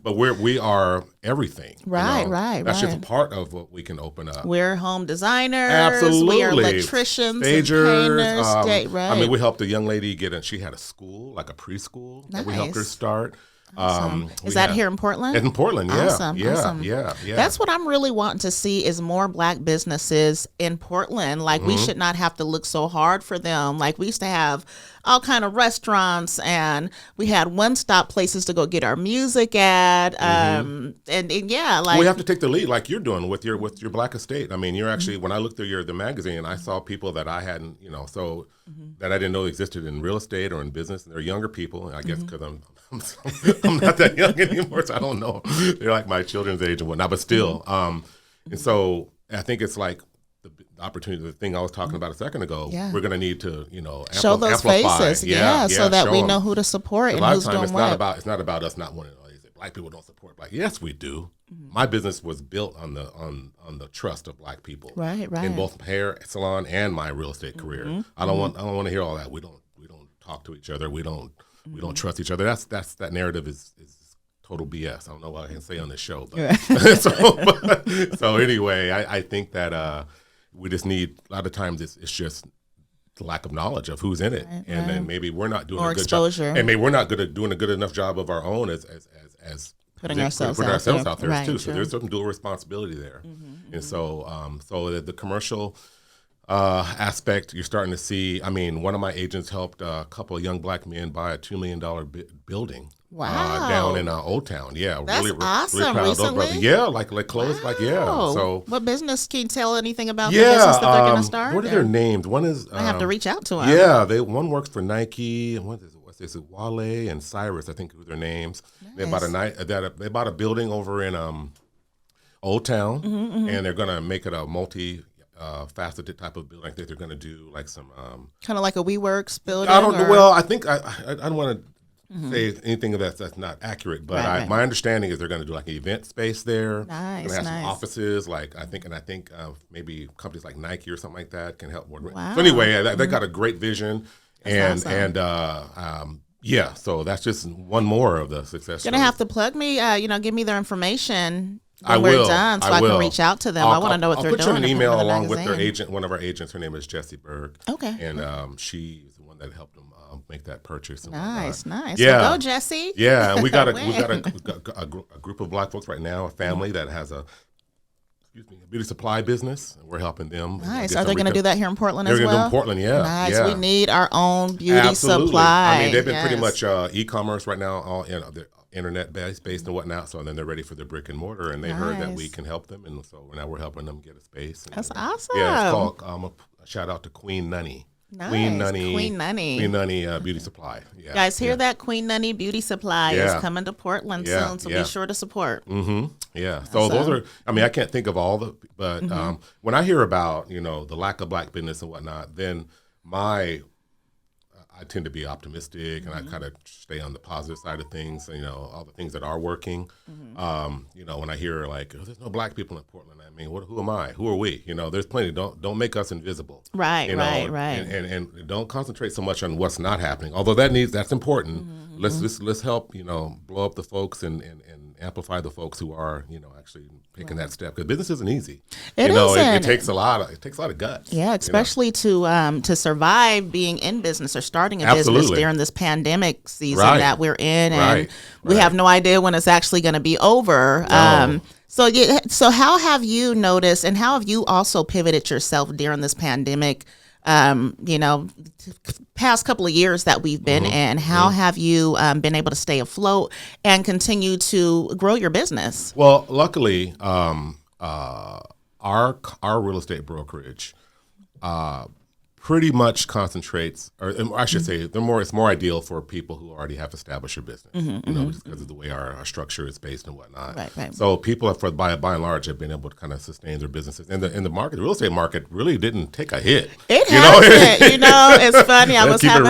But we are everything. Right. That's just a part of what we can open up. We're home designers. Absolutely. We are electricians, stagers. And painters. I mean, we helped a young lady she had a school, like a preschool that we helped her start. Awesome. Is that here in Portland? In Portland, yeah. Awesome. Yeah. That's what I'm really wanting to see is more Black businesses in Portland. Like we should not have to look so hard for them. Like we used to have all kind of restaurants and we had one-stop places to go get our music at. And like we have to take the lead like you're doing with your Black estate. I mean, you're actually when I looked through the magazine, I saw people that I hadn't, that I didn't know existed in real estate or in business. And they're younger people, I guess because I'm not that young anymore, so I don't know. They're like my children's age and whatnot, but still. And so I think it's like the opportunity, the thing I was talking about a second ago. Yeah. We're going to need to, show those amplify. faces, so that we know who to support and who's doing what. It's not about us not wanting to. Black people don't support Black. Yes, we do. My business was built on the trust of Black people. Right. In both hair salon and my real estate career. I don't want to hear all that. We don't talk to each other. We don't trust each other. That narrative is total BS. I don't know what I can say on this show, but so anyway, I think that we just need a lot of times it's just the lack of knowledge of who's in it, and then maybe we're not doing a good exposure. job, and maybe we're not doing a good enough job of our own as putting ourselves out there right, too. true. So there's some dual responsibility there, and so the commercial aspect you're starting to see. I mean, one of my agents helped a couple of young Black men buy a $2 million building. Wow. Down in Old Town, yeah. That's awesome. Really proud Recently? of those brothers. Yeah, like close, So what business can you tell anything about the business that they're going to start? What are their names? One is I have to reach out to them. Yeah, one works for Nike. And what's this? Wale and Cyrus, I think, are their names. Nice. They bought a building over in Old Town, and they're going to make it a faceted type of building. I think they're going to do like some kind of like a WeWorks building. I don't know. Well, I think I don't want to say anything that's not accurate, but my understanding is they're going to do like an event space there. Nice, have some offices, like I think maybe companies like Nike or something like that can help more. Wow. So anyway, they got a great vision, That's and Yeah, so that's just one more of the success. You're going to have to plug me, give me their information I when we're will. done so I can reach out to them. I want to know what they're doing. I'll put you an email along with their agent. One of our agents, her name is Jessie Berg. Okay. And she's the one that helped them make that purchase. Nice. Yeah. Well, go, Jessie. Yeah, and we got a group of Black folks right now, a family that has a beauty supply business, and we're helping them. Nice. Are they going to do that here in Portland as well? They're going to do it in Portland, yeah. Nice. Yeah. We need our own beauty supply. I mean, they've been pretty much e-commerce right now, all they're internet-based and whatnot, so then they're ready for their brick and mortar, and they heard that we can help them, and so now we're helping them get a space. And, that's awesome. Yeah, it's called, a shout-out to Queen Nunny. Nice. Queen Nunny Beauty Supply. Yeah. Guys, hear that? Queen Nunny Beauty Supply is coming to Portland soon, so be sure to support. Mm-hmm. Yeah. So those are, I can't think of all the, but when I hear about, the lack of Black business and whatnot, then I tend to be optimistic, and I kind of stay on the positive side of things, all the things that are working. When I hear there's no Black people in Portland, who am I? Who are we? There's plenty. Don't make us invisible. Right. And don't concentrate so much on what's not happening. Although that's important. Let's help, blow up the folks and amplify the folks who are, actually taking that step, because business isn't easy. It takes a lot of guts. Yeah, especially to survive being in business or starting a business during this pandemic season that we're in, and we have no idea when it's actually going to be over. No. So how have you noticed, and how have you also pivoted yourself during this pandemic? Past couple of years that we've been in, how have you been able to stay afloat and continue to grow your business? Well, luckily, our real estate brokerage pretty much concentrates, or I should say, it's more ideal for people who already have established their business, just because of the way our structure is based and whatnot. Right. So people, by and large, have been able to kind of sustain their businesses. And the market, the real estate market, really didn't take a hit. It hasn't. It's funny. I was having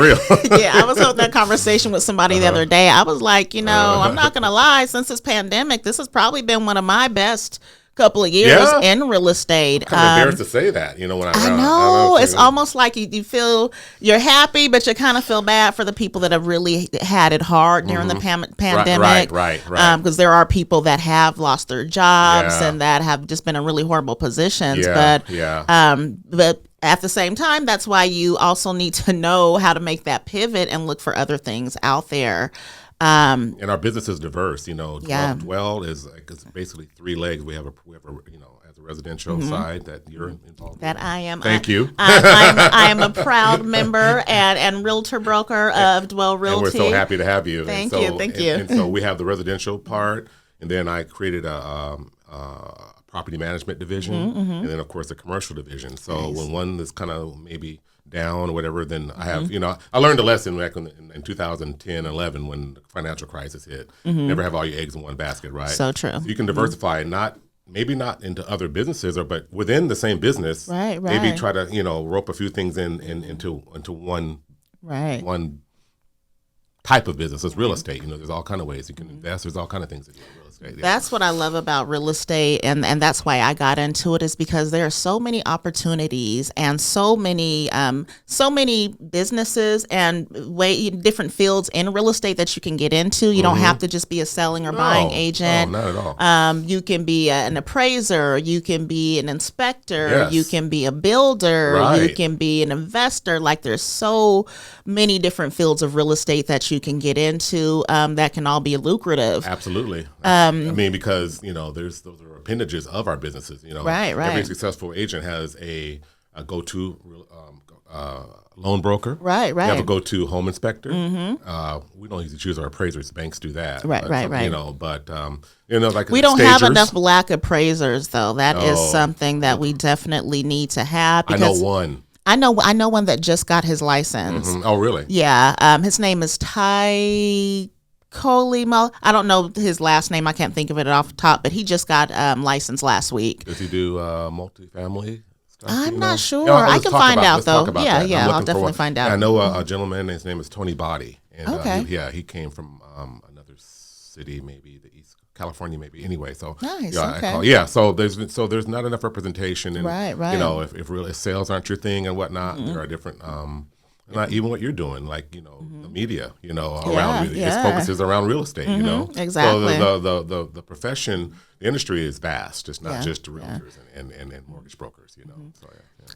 that conversation with somebody the other day. I was like, I'm not going to lie. Since this pandemic, this has probably been one of my best couple of years in real estate. I'm kind of embarrassed to say that, when I know it's almost like you feel you're happy, but you kind of feel bad for the people that have really had it hard during the pandemic. Right. Because there are people that have lost their jobs and that have just been in really horrible positions. But at the same time, that's why you also need to know how to make that pivot and look for other things out there. And our business is diverse, Dwell is basically three legs. We have a as a residential side that you're involved that in. I am. Thank you. I am a proud member and realtor broker of Dwell Realty. And we're so happy to have you. Thank you. And so we have the residential part, and then I created a property management division, and then of course the commercial division. So when one is kind of maybe down or whatever, then I have, I learned a lesson back in 2010, 11 when the financial crisis hit. Never have all your eggs in one basket, right? So true. So you can diversify, maybe not into other businesses, but within the same business. Right. Maybe try to, rope a few things into one type of business. It's real estate. There's all kind of ways you can invest. There's all kind of things that do in real estate. Yeah. That's what I love about real estate, and that's why I got into it, is because there are so many opportunities and so many businesses and different fields in real estate that you can get into. You don't have to just be a selling or buying agent. No, not at all. You can be an appraiser. You can be an inspector. Yes. You can be a builder. Right. You can be an investor. There's so many different fields of real estate that you can get into that can all be lucrative. Absolutely. Because those are appendages of our businesses. Right. Every successful agent has a go-to loan broker. Right. We have a go-to home inspector. We don't usually choose our appraisers. Banks do that. Right. We don't have enough Black appraisers, though. That is something that we definitely need to have. I know one. I know one that just got his license. Oh, really? Yeah. His name is Ty Colimo. I don't know his last name. I can't think of it off the top, but he just got licensed last week. Does he do multifamily stuff? I'm not sure. I can find out, though. Yeah, I'll definitely find out. I know a gentleman, his name is Tony Body. And he came from another city, maybe the East California, maybe. Anyway, so nice. So there's not enough representation, and right. If sales aren't your thing and whatnot, there are different Not even what you're doing, like, the media, around really. Its focus is around real estate, Exactly. So the profession, the industry is vast. It's not just realtors and mortgage brokers, So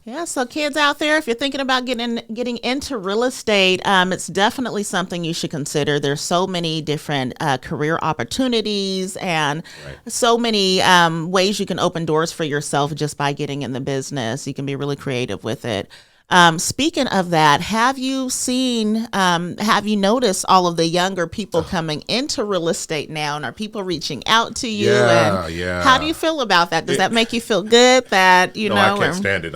Yeah, so kids out there, if you're thinking about getting into real estate, it's definitely something you should consider. There's so many different career opportunities and so many ways you can open doors for yourself just by getting in the business. You can be really creative with it. Speaking of that, have you noticed all of the younger people coming into real estate now, and are people reaching out to you? Yeah. How do you feel about that? Does that make you feel good that, I can't stand it.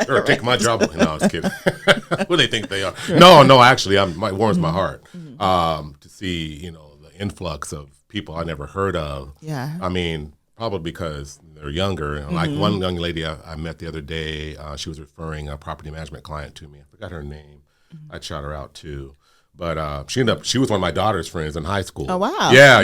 They're taking my job. No, I was kidding. Who they think they are? No, actually, it warms my heart to see, the influx of people I never heard of. Yeah. I mean, probably because they're younger. Like one young lady I met the other day, she was referring a property management client to me. I forgot her name. I'd shout her out too. But she was one of my daughter's friends in high school. Oh, wow. Yeah.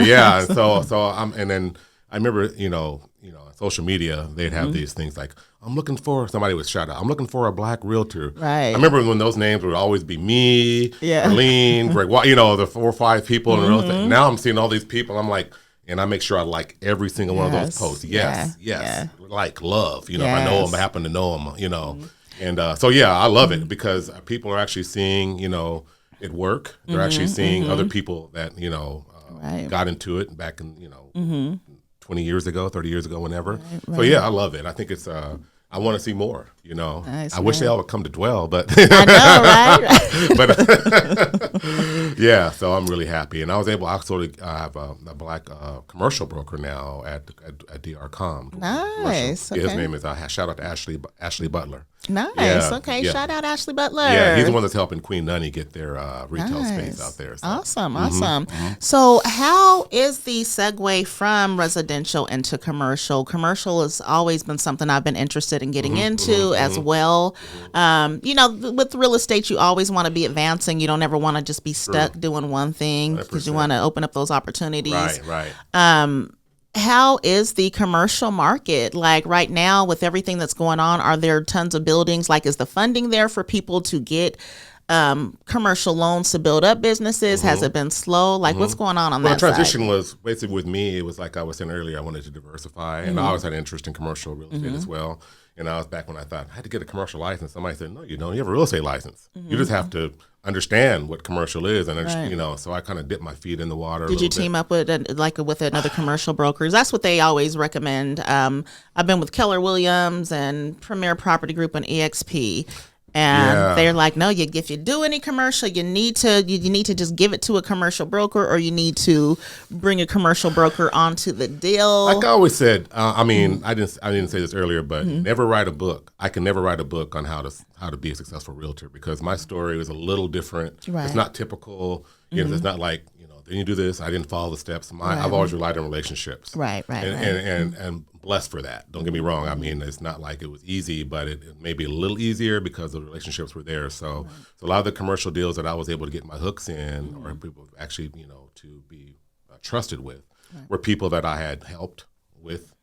And then I remember, on social media, they'd have these things like, somebody would shout out, I'm looking for a black realtor. Right. I remember when those names would always be me, Yeah. Arlene, Greg, the 4 or 5 people in real estate. Now I'm seeing all these people. I'm like, and I make sure I like every single one of those posts. Yes. Like, love, if I know them, I happen to know them, And I love it because people are actually seeing, it work. They're actually seeing other people that, got into it back in, 20 years ago, 30 years ago, whenever. Right. So, I love it. I think it's, I want to see more, Nice, I wish they all would come to dwell, but. I know, right? But, so I'm really happy. And I was able, I have a black commercial broker now at DR.com. Nice. Okay. His name is, shout out to Ashley Butler. Nice. Yeah, Okay. yeah. Shout out Ashley Butler. Yeah, he's the one that's helping Queen Nunny get their retail space out there. So. Awesome. So how is the segue from residential into commercial? Commercial has always been something I've been interested in getting into as well. With real estate, you always want to be advancing. You don't ever want to just be stuck doing one thing because you want to open up those opportunities. Right. How is the commercial market? Like right now with everything that's going on, are there tons of buildings? Like, is the funding there for people to get commercial loans to build up businesses? Has it been slow? Like, what's going on that the transition side? was basically with me. It was like I was saying earlier, I wanted to diversify, and I always had an interest in commercial real estate as well. And I was back when I thought I had to get a commercial license. Somebody said, no, you don't. You have a real estate license. You just have to understand what commercial is. And, so I kind of dipped my feet in the water. Did you team up with another commercial brokers? That's what they always recommend. I've been with Keller Williams and Premier Property Group and EXP. And they're like, no, if you do any commercial, you need to just give it to a commercial broker, or you need to bring a commercial broker onto the deal. Like I always said, I didn't say this earlier, but never write a book. I can never write a book on how to be a successful realtor because my story was a little different. Right. It's not typical. It's not like then you do this. I didn't follow the steps. I've always relied on relationships. Right. And blessed for that. Don't get me wrong. I mean, it's not like it was easy, but it may be a little easier because the relationships were there. So a lot of the commercial deals that I was able to get my hooks in, or people actually, to be trusted with, were people that I had helped with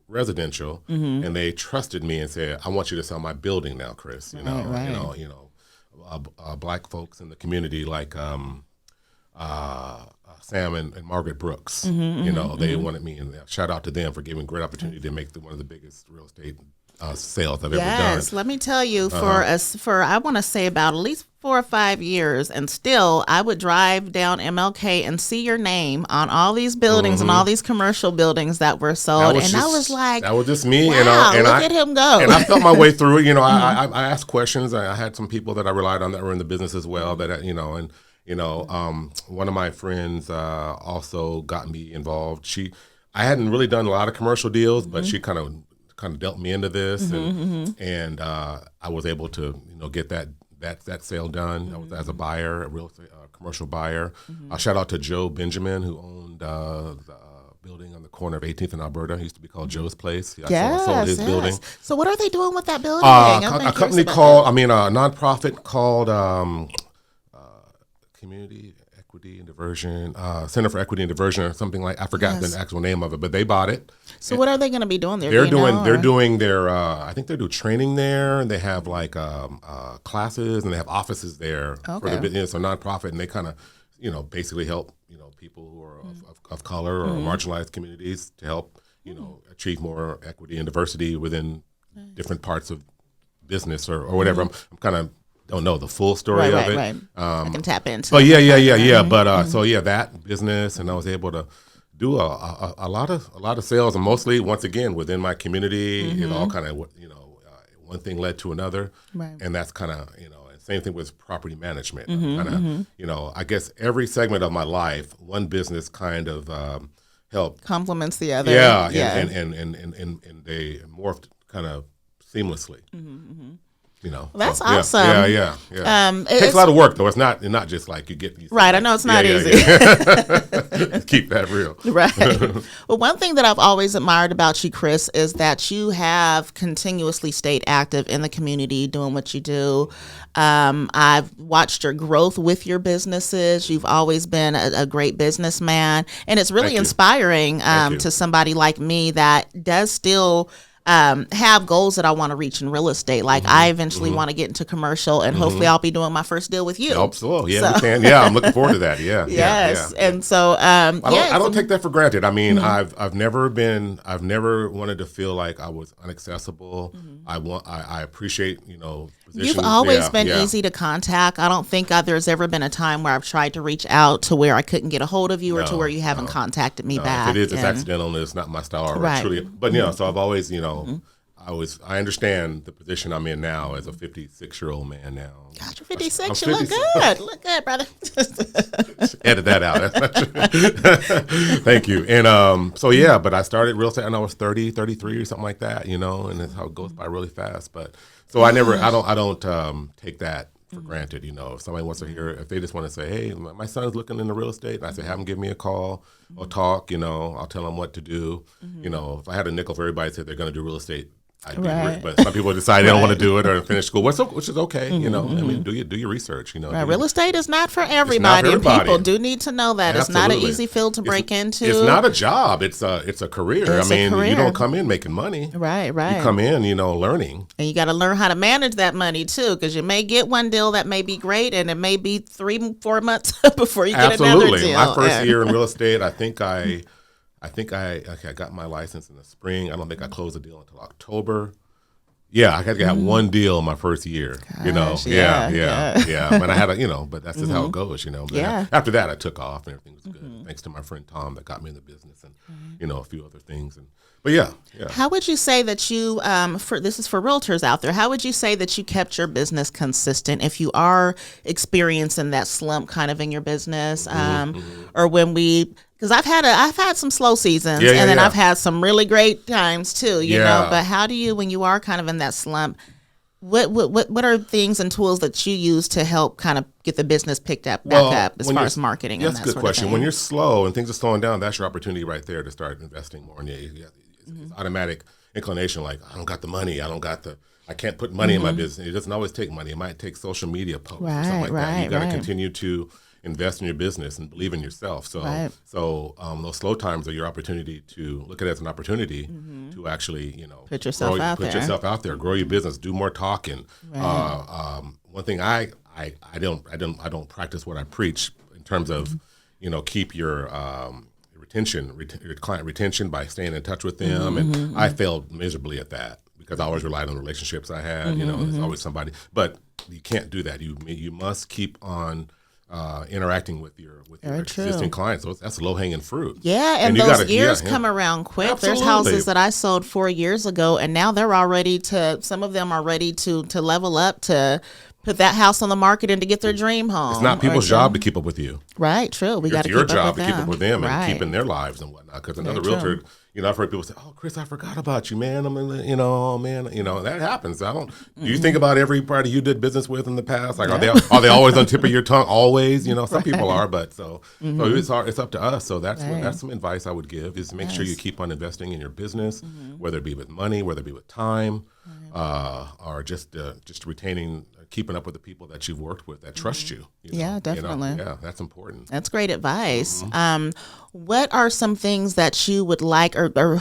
residential, and they trusted me and said, "I want you to sell my building now, Chris." Black folks in the community like. Sam and Margaret Brooks, they wanted me, and shout out to them for giving great opportunity to make one of the biggest real estate sales I've ever done. Yes, let me tell you, for I want to say about at least 4 or 5 years, and still I would drive down MLK and see your name on all these buildings and all these commercial buildings that were sold, I was like, that was just me. Wow, and look at him go. And I felt my way through it. I asked questions. I had some people that I relied on that were in the business as well. One of my friends also got me involved. I hadn't really done a lot of commercial deals, but she kind of dealt me into this, and I was able to get that sale done. I was as a buyer, a real estate commercial buyer. Shout out to Joe Benjamin, who owned the building on the corner of 18th and Alberta. It used to be called Joe's Place. I sold his building. So what are they doing with that building? A company called, a nonprofit called Community Equity and Diversion, Center for Equity and Diversion, or something like. I forgot the actual name of it, but they bought it. So what are they going to be doing there? They're doing their. I think they do training there, and they have like classes, and they have offices there for the business. It's a nonprofit, and they kind of, basically help people who are of color or marginalized communities to help achieve more equity and diversity within different parts of business or whatever. I'm kind of don't know the full story of it. Right. I can tap into. But yeah. But so that business, and I was able to do a lot of sales, and mostly once again within my community. It all kind of one thing led to another, and that's kind of same thing with property management. Kind of I guess every segment of my life, one business kind of helped complements the other. Yeah. And they morphed kind of seamlessly. Well, that's awesome. Yeah. It takes a lot of work, though. It's not just like you get these. Right, I know it's not easy. Keep that real. Right. Well, one thing that I've always admired about you, Chris, is that you have continuously stayed active in the community doing what you do. I've watched your growth with your businesses. You've always been a great businessman, and it's really inspiring to somebody like me that does still have goals that I want to reach in real estate. Like I eventually want to get into commercial, and hopefully I'll be doing my first deal with you. Absolutely. Yeah, we can. Yeah, I'm looking forward to that. Yeah. Yes. Yeah. And so I don't take that for granted. I mean, I've never wanted to feel like I was inaccessible. I appreciate, positions. You've always been easy to contact. I don't think there's ever been a time where I've tried to reach out to where I couldn't get a hold of you or to where you haven't contacted me back. If it is, it's accidental, and it's not my style. Or truly, but so I've always, I understand the position I'm in now as a 56-year-old man now. God, you're 56. You look good. Look good, brother. Edit that out. Thank you. And but I started real estate when I was 30, 33 or something like that, and that's how it goes by really fast. But so I don't take that for granted. If somebody wants to hear, if they just want to say, hey, my son's looking into real estate, and I say, have him give me a call or talk, I'll tell them what to do. If I had a nickel for everybody that said they're going to do real estate, I'd be great. But some people decide they don't want to do it or finish school, which is okay. I mean, do your research. Real estate is not for everybody. And people do need to know that it's not an easy field to break into. It's not a job. It's a career. You don't come in making money. Right. You come in, learning. And you got to learn how to manage that money too, because you may get one deal that may be great, and it may be 3-4 months before you get another deal. My first year in real estate, I think I got my license in the spring. I don't think I closed the deal until October. Yeah, I got one deal my first year. Gosh, Yeah. But I had but that's just how it goes. But after that, I took off and everything was good. Thanks to my friend Tom that got me in the business and a few other things. But yeah. How would you say that you, this is for realtors out there, how would you say that you kept your business consistent if you are experiencing that slump kind of in your business? Or when because I've had some slow seasons and then I've had some really great times too, you know, but how do you, when you are kind of in that slump, what are things and tools that you use to help kind of get the business picked up back up as far as marketing and that sort of thing? That's a good question. When you're slow and things are slowing down, that's your opportunity right there to start investing more. And it's automatic inclination, like I don't got the money, I can't put money in my business. It doesn't always take money. It might take social media posts or something like that. You got to continue to invest in your business and believe in yourself. So those slow times are your opportunity to look at it as an opportunity to actually, put yourself out there, grow your business, do more talking. One thing I don't practice what I preach in terms of, keep your your client retention by staying in touch with them. And I failed miserably at that because I always relied on the relationships I had. There's always somebody, but you can't do that. You must keep on interacting with your existing clients. So that's low-hanging fruit. Yeah, and those years come around quick. Absolutely. There's houses that I sold 4 years ago, and now they're all ready to, some of them are ready to level up, to put that house on the market and to get their dream home. It's not people's job to keep up with you. Right, true. We got to keep up with them. It's your job to keep up with them and keep in their lives and whatnot. Because another realtor, I've heard people say, "Oh, Chris, I forgot about you, man. That happens. Do you think about everybody you did business with in the past? Like, are they always on the tip of your tongue? Always, some people are, but so it's up to us. So that's some advice I would give is make sure you keep on investing in your business, whether it be with money, whether it be with time, or just retaining keeping up with the people that you've worked with that trust you. Yeah, definitely. Yeah, that's important. That's great advice. What are some things that you would like, or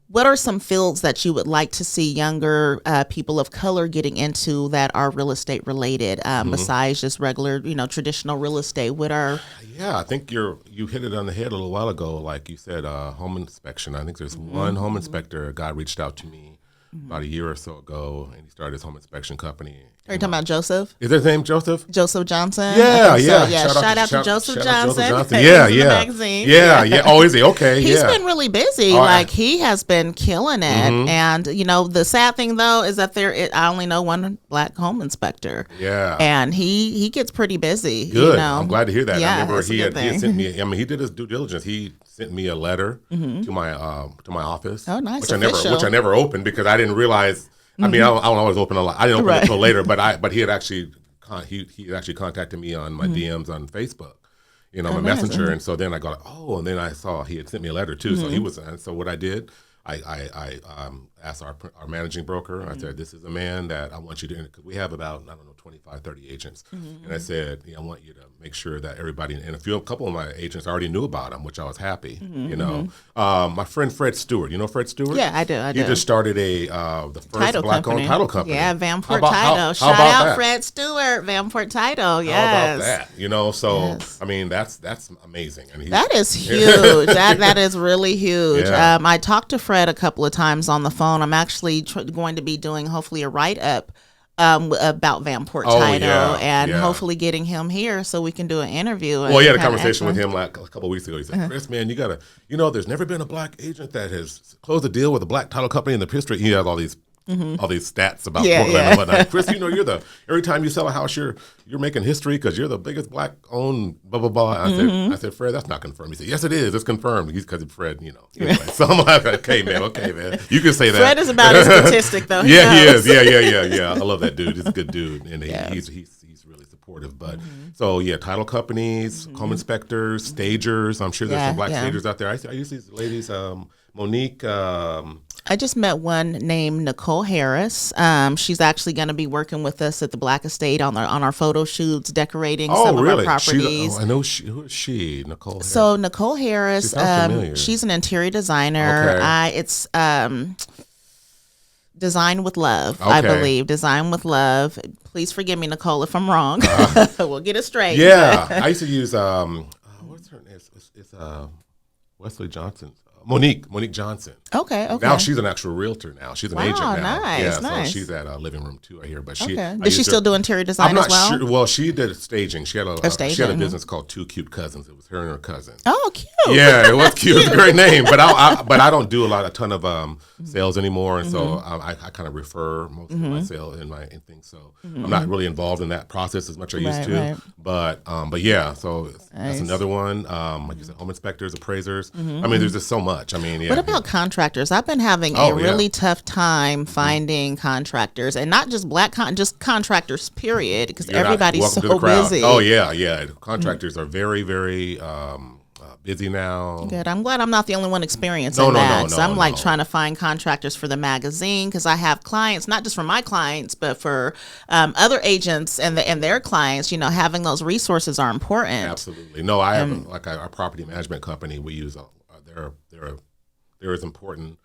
what are some fields that you would like to see younger people of color getting into that are real estate related, besides just regular, traditional real estate? What are? Yeah, I think you hit it on the head a little while ago. Like you said, home inspection. I think there's one home inspector. A guy reached out to me about a year or so ago, and he started his home inspection company. Are you talking about Joseph? Is his name Joseph? Joseph Johnson? Yeah. Shout out to Joseph Johnson. Yeah. The magazine. Yeah. Oh, is he? Okay. He's been really busy. He has been killing it. And, the sad thing, though, is that I only know one black home inspector. Yeah. And he gets pretty busy. Good. I'm glad to hear that. Yeah, I remember he had sent me, Mm-hmm. he did his due diligence. He sent me a letter to my office. Oh, nice. Which I never opened because I didn't realize. I mean, I don't always open a lot. I didn't open it until later, but he had actually contacted me on my DMs on Facebook, my messenger, and so then I got and then I saw he had sent me a letter too. So he was, and so what I did, I asked our managing broker. I said, this is a man that I want you to, because we have about 25, 30 agents, and I said, I want you to make sure that everybody, and a couple of my agents already knew about him, which I was happy. My friend Fred Stewart, Fred Stewart? Yeah, I do. He just started the first black-owned title company. Yeah, Vanport Title. Shout out Fred Stewart, Vanport Title. Yes. How about that? So yes. I mean, that's amazing. And that is huge. that is really huge. Yeah. I talked to Fred a couple of times on the phone. I'm actually going to be doing hopefully a write-up about Vanport Title and hopefully getting him here so we can do an interview. Well, you had a conversation with him like a couple of weeks ago. He said, Chris, man, you got to, there's never been a black agent that has closed a deal with a black title company in the history. He has all these stats about Portland and whatnot. Chris, every time you sell a house, you're making history because you're the biggest black owned blah blah blah. I said, Fred, that's not confirmed. He said, yes, it is. It's confirmed. He's because Fred, Anyway, so I'm like, okay, man, you can say that. Fred is about a statistic, though. He is. Yeah. I love that dude. He's a good dude, and he's really supportive. But so title companies, home inspectors, stagers. I'm sure there's some black stagers out there. I use these ladies, Monique. I just met one named Nicole Harris. She's actually going to be working with us at the Black Estate on our photo shoots, decorating some of our properties. I know who is she? Nicole Harris. So Nicole Harris, she's an interior designer. Okay. It's Design with Love, I believe. Design with Love. Please forgive me, Nicole, if I'm wrong. We'll get it straight. Yeah, I used to use what's her name? It's Wesley Johnson. Monique Johnson. Okay. Now she's an actual realtor now. She's an agent now. Nice. So she's at Living Room 2, I hear. But Does she still do interior design as well? I'm not sure. Well, she did staging. She had a business called Two Cute Cousins. It was her and her cousin. Oh, cute. Yeah, it was cute. It was a great name. But I don't do a ton of sales anymore, and so I kind of refer most of my sales and things. So I'm not really involved in that process as much as I used to. Right. But yeah, so that's another one. Like you said, home inspectors, appraisers. I mean, there's just so much. I mean, what about contractors? I've been having a really tough time finding contractors, and not just just contractors, period, because everybody's so busy. Oh, yeah. Contractors are very, very busy now. Good. I'm glad I'm not the only one experiencing that. So I'm trying to find contractors for the magazine, because I have clients, not just for my clients, but for other agents and their clients. Having those resources are important. Absolutely. No, I have our property management company. We use they're as important.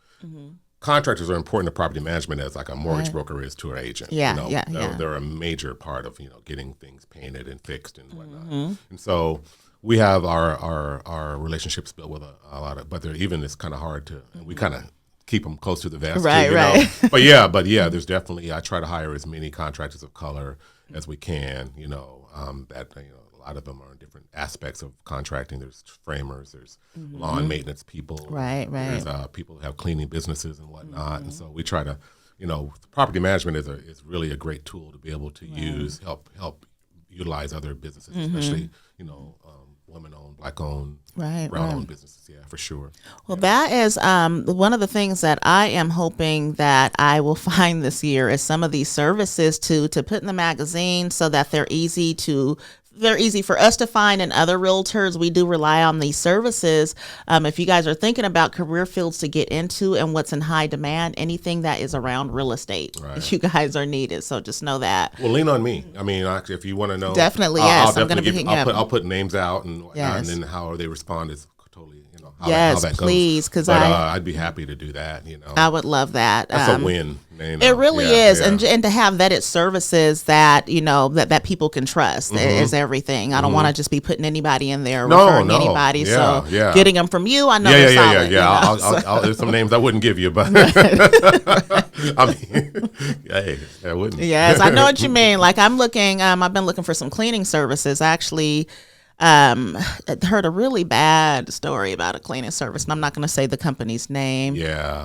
Contractors are important to property management as like a mortgage broker is to an agent. They're a major part of getting things painted and fixed and whatnot. And so we have our relationships built with a lot of, but it's kind of hard to. We kind of keep them close to the vest. Right. But yeah, there's definitely. I try to hire as many contractors of color as we can. A lot of them are in different aspects of contracting. There's framers, there's lawn maintenance people, right. There's people who have cleaning businesses and whatnot. And so we try to, property management is really a great tool to be able to use, help utilize other businesses, especially women-owned, black-owned, brown-owned businesses. Yeah, for sure. Well, that is one of the things that I am hoping that I will find this year is some of these services to put in the magazine so that they're easy to they're easy for us to find, and other realtors, we do rely on these services. If you guys are thinking about career fields to get into and what's in high demand, anything that is around real estate, you guys are needed. So just know that. Well, lean on me. I mean, actually, if you want to know, definitely, yes, I'm going to be hitting you up. I'll put names out and then how they respond is totally, how that please, goes. But I'd be happy to do that. I would love that. That's a win. It really is, and to have vetted services that that people can trust is everything. I don't want to just be putting anybody in there, referring anybody. So getting them from you, I know. I'll, there's some names I wouldn't give you, but I mean, I wouldn't. Yes, I know what you mean. Like I'm looking. I've been looking for some cleaning services. Actually, heard a really bad story about a cleaning service, and I'm not going to say the company's name.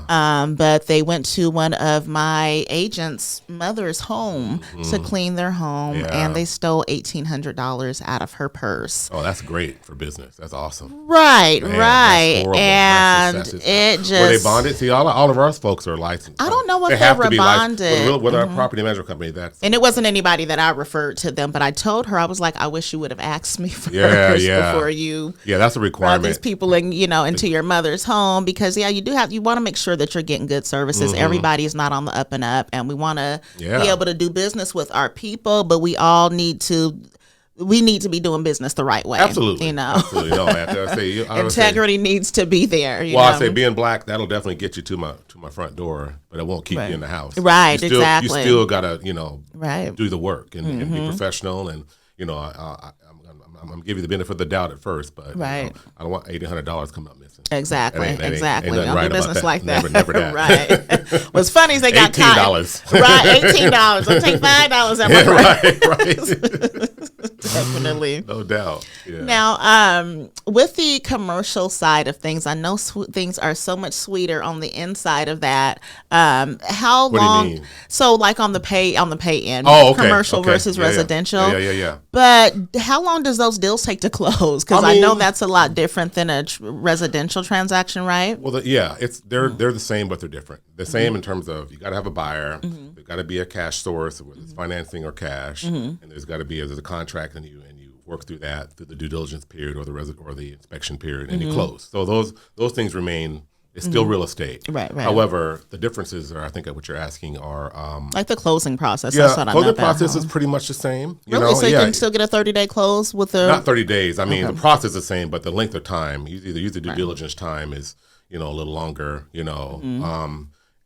But they went to one of my agent's mother's home to clean their home, and they stole $1,800 out of her purse. Oh, that's great for business. That's awesome. Right. And it just were they bonded? See, all of our folks are licensed. I don't know what they were bonded with our property management company. And it wasn't anybody that I referred to them, but I told her, I was like, I wish you would have asked me first. Before you that's a requirement. These people into your mother's home, because you want to make sure that you're getting good services. Everybody is not on the up and up, and we want to be able to do business with our people, but we all need to be doing business the right way. Absolutely. Absolutely. No, integrity needs to be there. I say being black, that'll definitely get you to my front door, but it won't keep you in the house. Right. You still gotta do the work and be professional, and I'm gonna give you the benefit of the doubt at first, but I don't want $1,800 coming up missing. Exactly. Ain't we don't do business like that. Never that. Right. What's funny is they got $18. Right, $18. I'll take $5 at my right. Definitely. No doubt. Yeah. Now, with the commercial side of things, I know things are so much sweeter on the inside of that. How long? What do you mean? So, like on the pay end, commercial versus residential. Yeah. But how long does those deals take to close? Because I know that's a lot different than a residential transaction, right? Well, they're the same, but they're different. The same in terms of you got to have a buyer, there's got to be a cash source, whether it's financing or cash, and there's got to be a contract, and you work through that through the due diligence period or the inspection period, and you close. So those things remain. It's still real estate. Right. However, the differences are, I think what you're asking are like the closing process. That's what closing process is pretty much the same. Really? So you can still get a 30-day close with the not 30 days. I mean, the process is the same, but the length of time, usually due diligence time is a little longer.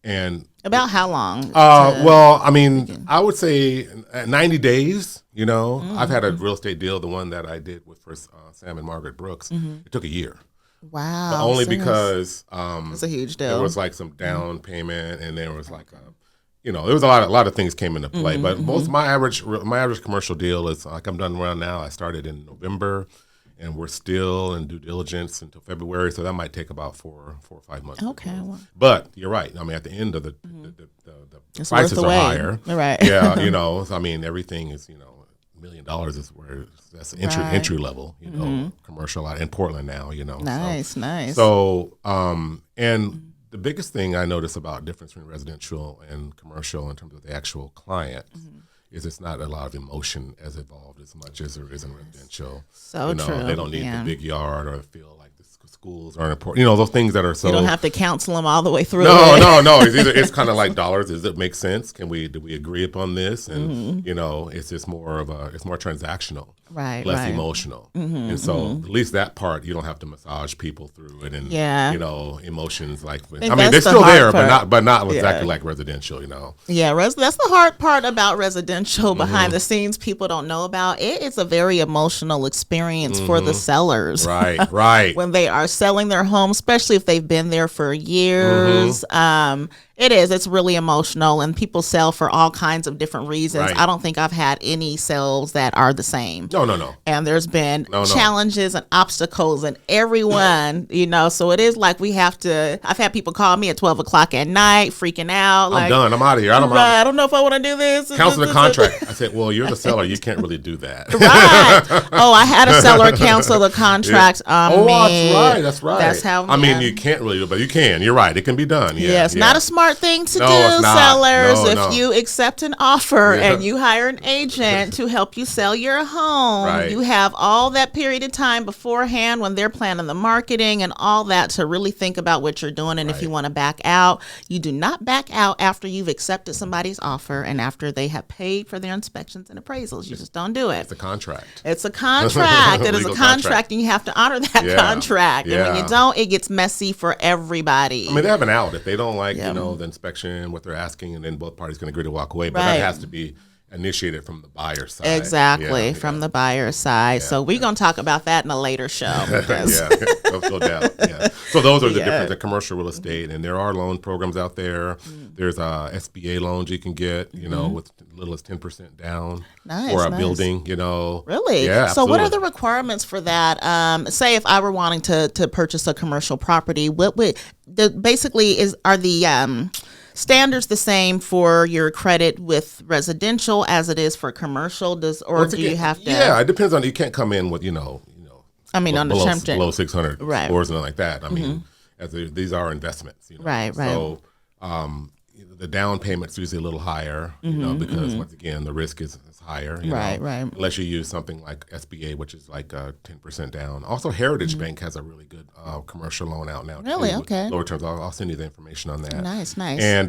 And about how long? Well, I mean, I would say 90 days. I've had a real estate deal, the one that I did with first Sam and Margaret Brooks. It took a year. Wow. But only because it's a huge deal. There was like some down payment, and there was like there was a lot of things came into play. But my average commercial deal is like I'm done around now. I started in November, and we're still in due diligence until February, so that might take about 4 or 5 months. Okay. Well. But you're right. I mean, at the end of the prices are higher. Right. Yeah. I mean, everything is $1 million is where that's entry level, commercial out in Portland now, Nice. So, and the biggest thing I notice about difference between residential and commercial in terms of the actual client is it's not a lot of emotion as involved as much as there is in residential. So true. They don't need the big yard or feel like the schools aren't important. Those things that are so. You don't have to counsel them all the way through. No. It's kind of like dollars. Does it make sense? Do we agree upon this? And it's just more it's more transactional. Right, less emotional. And so at least that part, you don't have to massage people through it and, emotions like, they're still there, but not exactly like residential, Yeah, that's the hard part about residential behind the scenes people don't know about. It is a very emotional experience for the sellers. Right. When they are selling their home, especially if they've been there for years. It's really emotional, and people sell for all kinds of different reasons. Right. I don't think I've had any sales that are the same. No. And there's been challenges and obstacles and everyone, so it is like I've had people call me at 12 o'clock at night freaking out. I'm done. I'm out of here. I don't know if I want to do this. Cancel the contract. I said, well, you're the seller. You can't really do that. Right. Oh, I had a seller cancel the contract on me. That's right. That's how. You can't really do it, but you can. You're right. It can be done. Yeah. Yes. Not a smart smart thing to do, it's not. sellers. No. If you accept an offer and you hire an agent to help you sell your home, you have all that period of time beforehand when they're planning the marketing and all that to really think about what you're doing. And if you want to back out, you do not back out after you've accepted somebody's offer and after they have paid for their inspections and appraisals. You just don't do it. It's a contract. It's a contract. It is a contract, and you have to honor that contract. And when you don't, it gets messy for everybody. I mean, they have an out if they don't like, the inspection, what they're asking, and then both parties can agree to walk away. But that has to be initiated from the buyer's side. Exactly, from the buyer's side. So we're going to talk about that in a later show. No doubt. So those are the difference in commercial real estate, and there are loan programs out there. There's SBA loans you can get, with as little as 10% down for a building, Really? Yeah, so what are the requirements for that? Say if I were wanting to purchase a commercial property, what would are the standards the same for your credit with residential as it is for commercial? Do you have to? Yeah, it depends on. You can't come in with below 600 scores and like that. I mean, these are investments. Right. So the down payment's usually a little higher, because once again the risk is higher. Right. Unless you use something like SBA, which is like 10% down. Also, Heritage Bank has a really good commercial loan out now. Really? Too, okay. Lower terms. I'll send you the information on that. Nice. And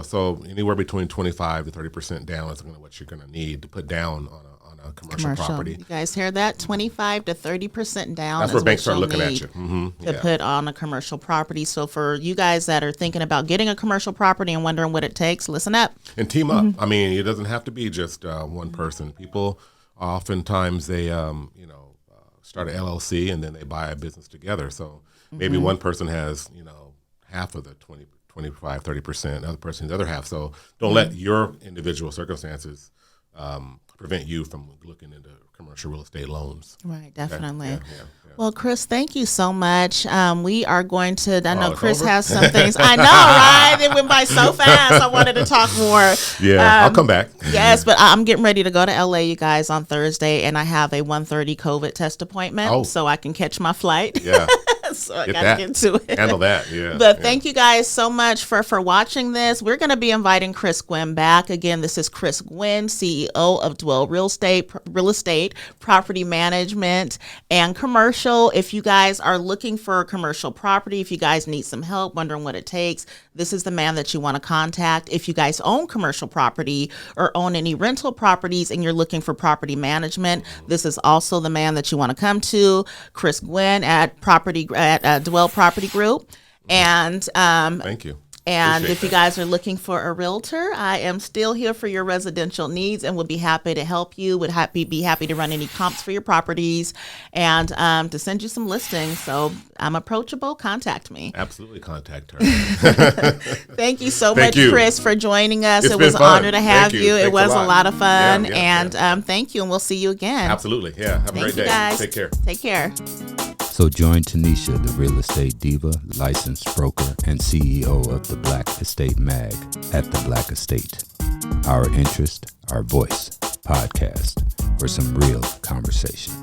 so anywhere between 25 to 30% down is what you're going to need to put down on a commercial property. You guys hear that? 25 to 30% down. That's where banks start looking at you. To put on a commercial property. So for you guys that are thinking about getting a commercial property and wondering what it takes, listen up. And team up. I mean, it doesn't have to be just one person. People, oftentimes they, start an LLC and then they buy a business together. So maybe one person has, half of the 25, 30%, other person the other half. So don't let your individual circumstances prevent you from looking into commercial real estate loans. Right, definitely. Yeah. Well, Chris, thank you so much. We are going to, I know Chris has some things. I know, right? It went by so fast. I wanted to talk more. Yeah, I'll come back. Yes, but I'm getting ready to go to LA, you guys, on Thursday, and I have a 1:30 COVID test appointment, so I can catch my flight. Yeah. So I got to get to it. Handle that, yeah. But thank you guys so much for watching this. We're going to be inviting Chris Guinn back. Again, this is Chris Guinn, CEO of Dwell Real Estate, Property Management, and Commercial. If you guys are looking for a commercial property, if you guys need some help, wondering what it takes, this is the man that you want to contact. If you guys own commercial property or own any rental properties and you're looking for property management, this is also the man that you want to come to, Chris Guinn at Dwell Property Group. And thank you. And if you guys are looking for a realtor, I am still here for your residential needs and would be happy to help you. Would be happy to run any comps for your properties and to send you some listings. So I'm approachable. Contact me. Absolutely, contact her. Thank you so much, Chris, for joining us. It was an honor to have you. It was a lot of fun. Thank you, and we'll see you again. Absolutely. Yeah. Have a great day. Guys. Take care. Take care. So join Tinisha, the real estate diva, licensed broker, and CEO of the Black Estate Mag at the Black Estate. Our interest, our voice podcast for some real conversation.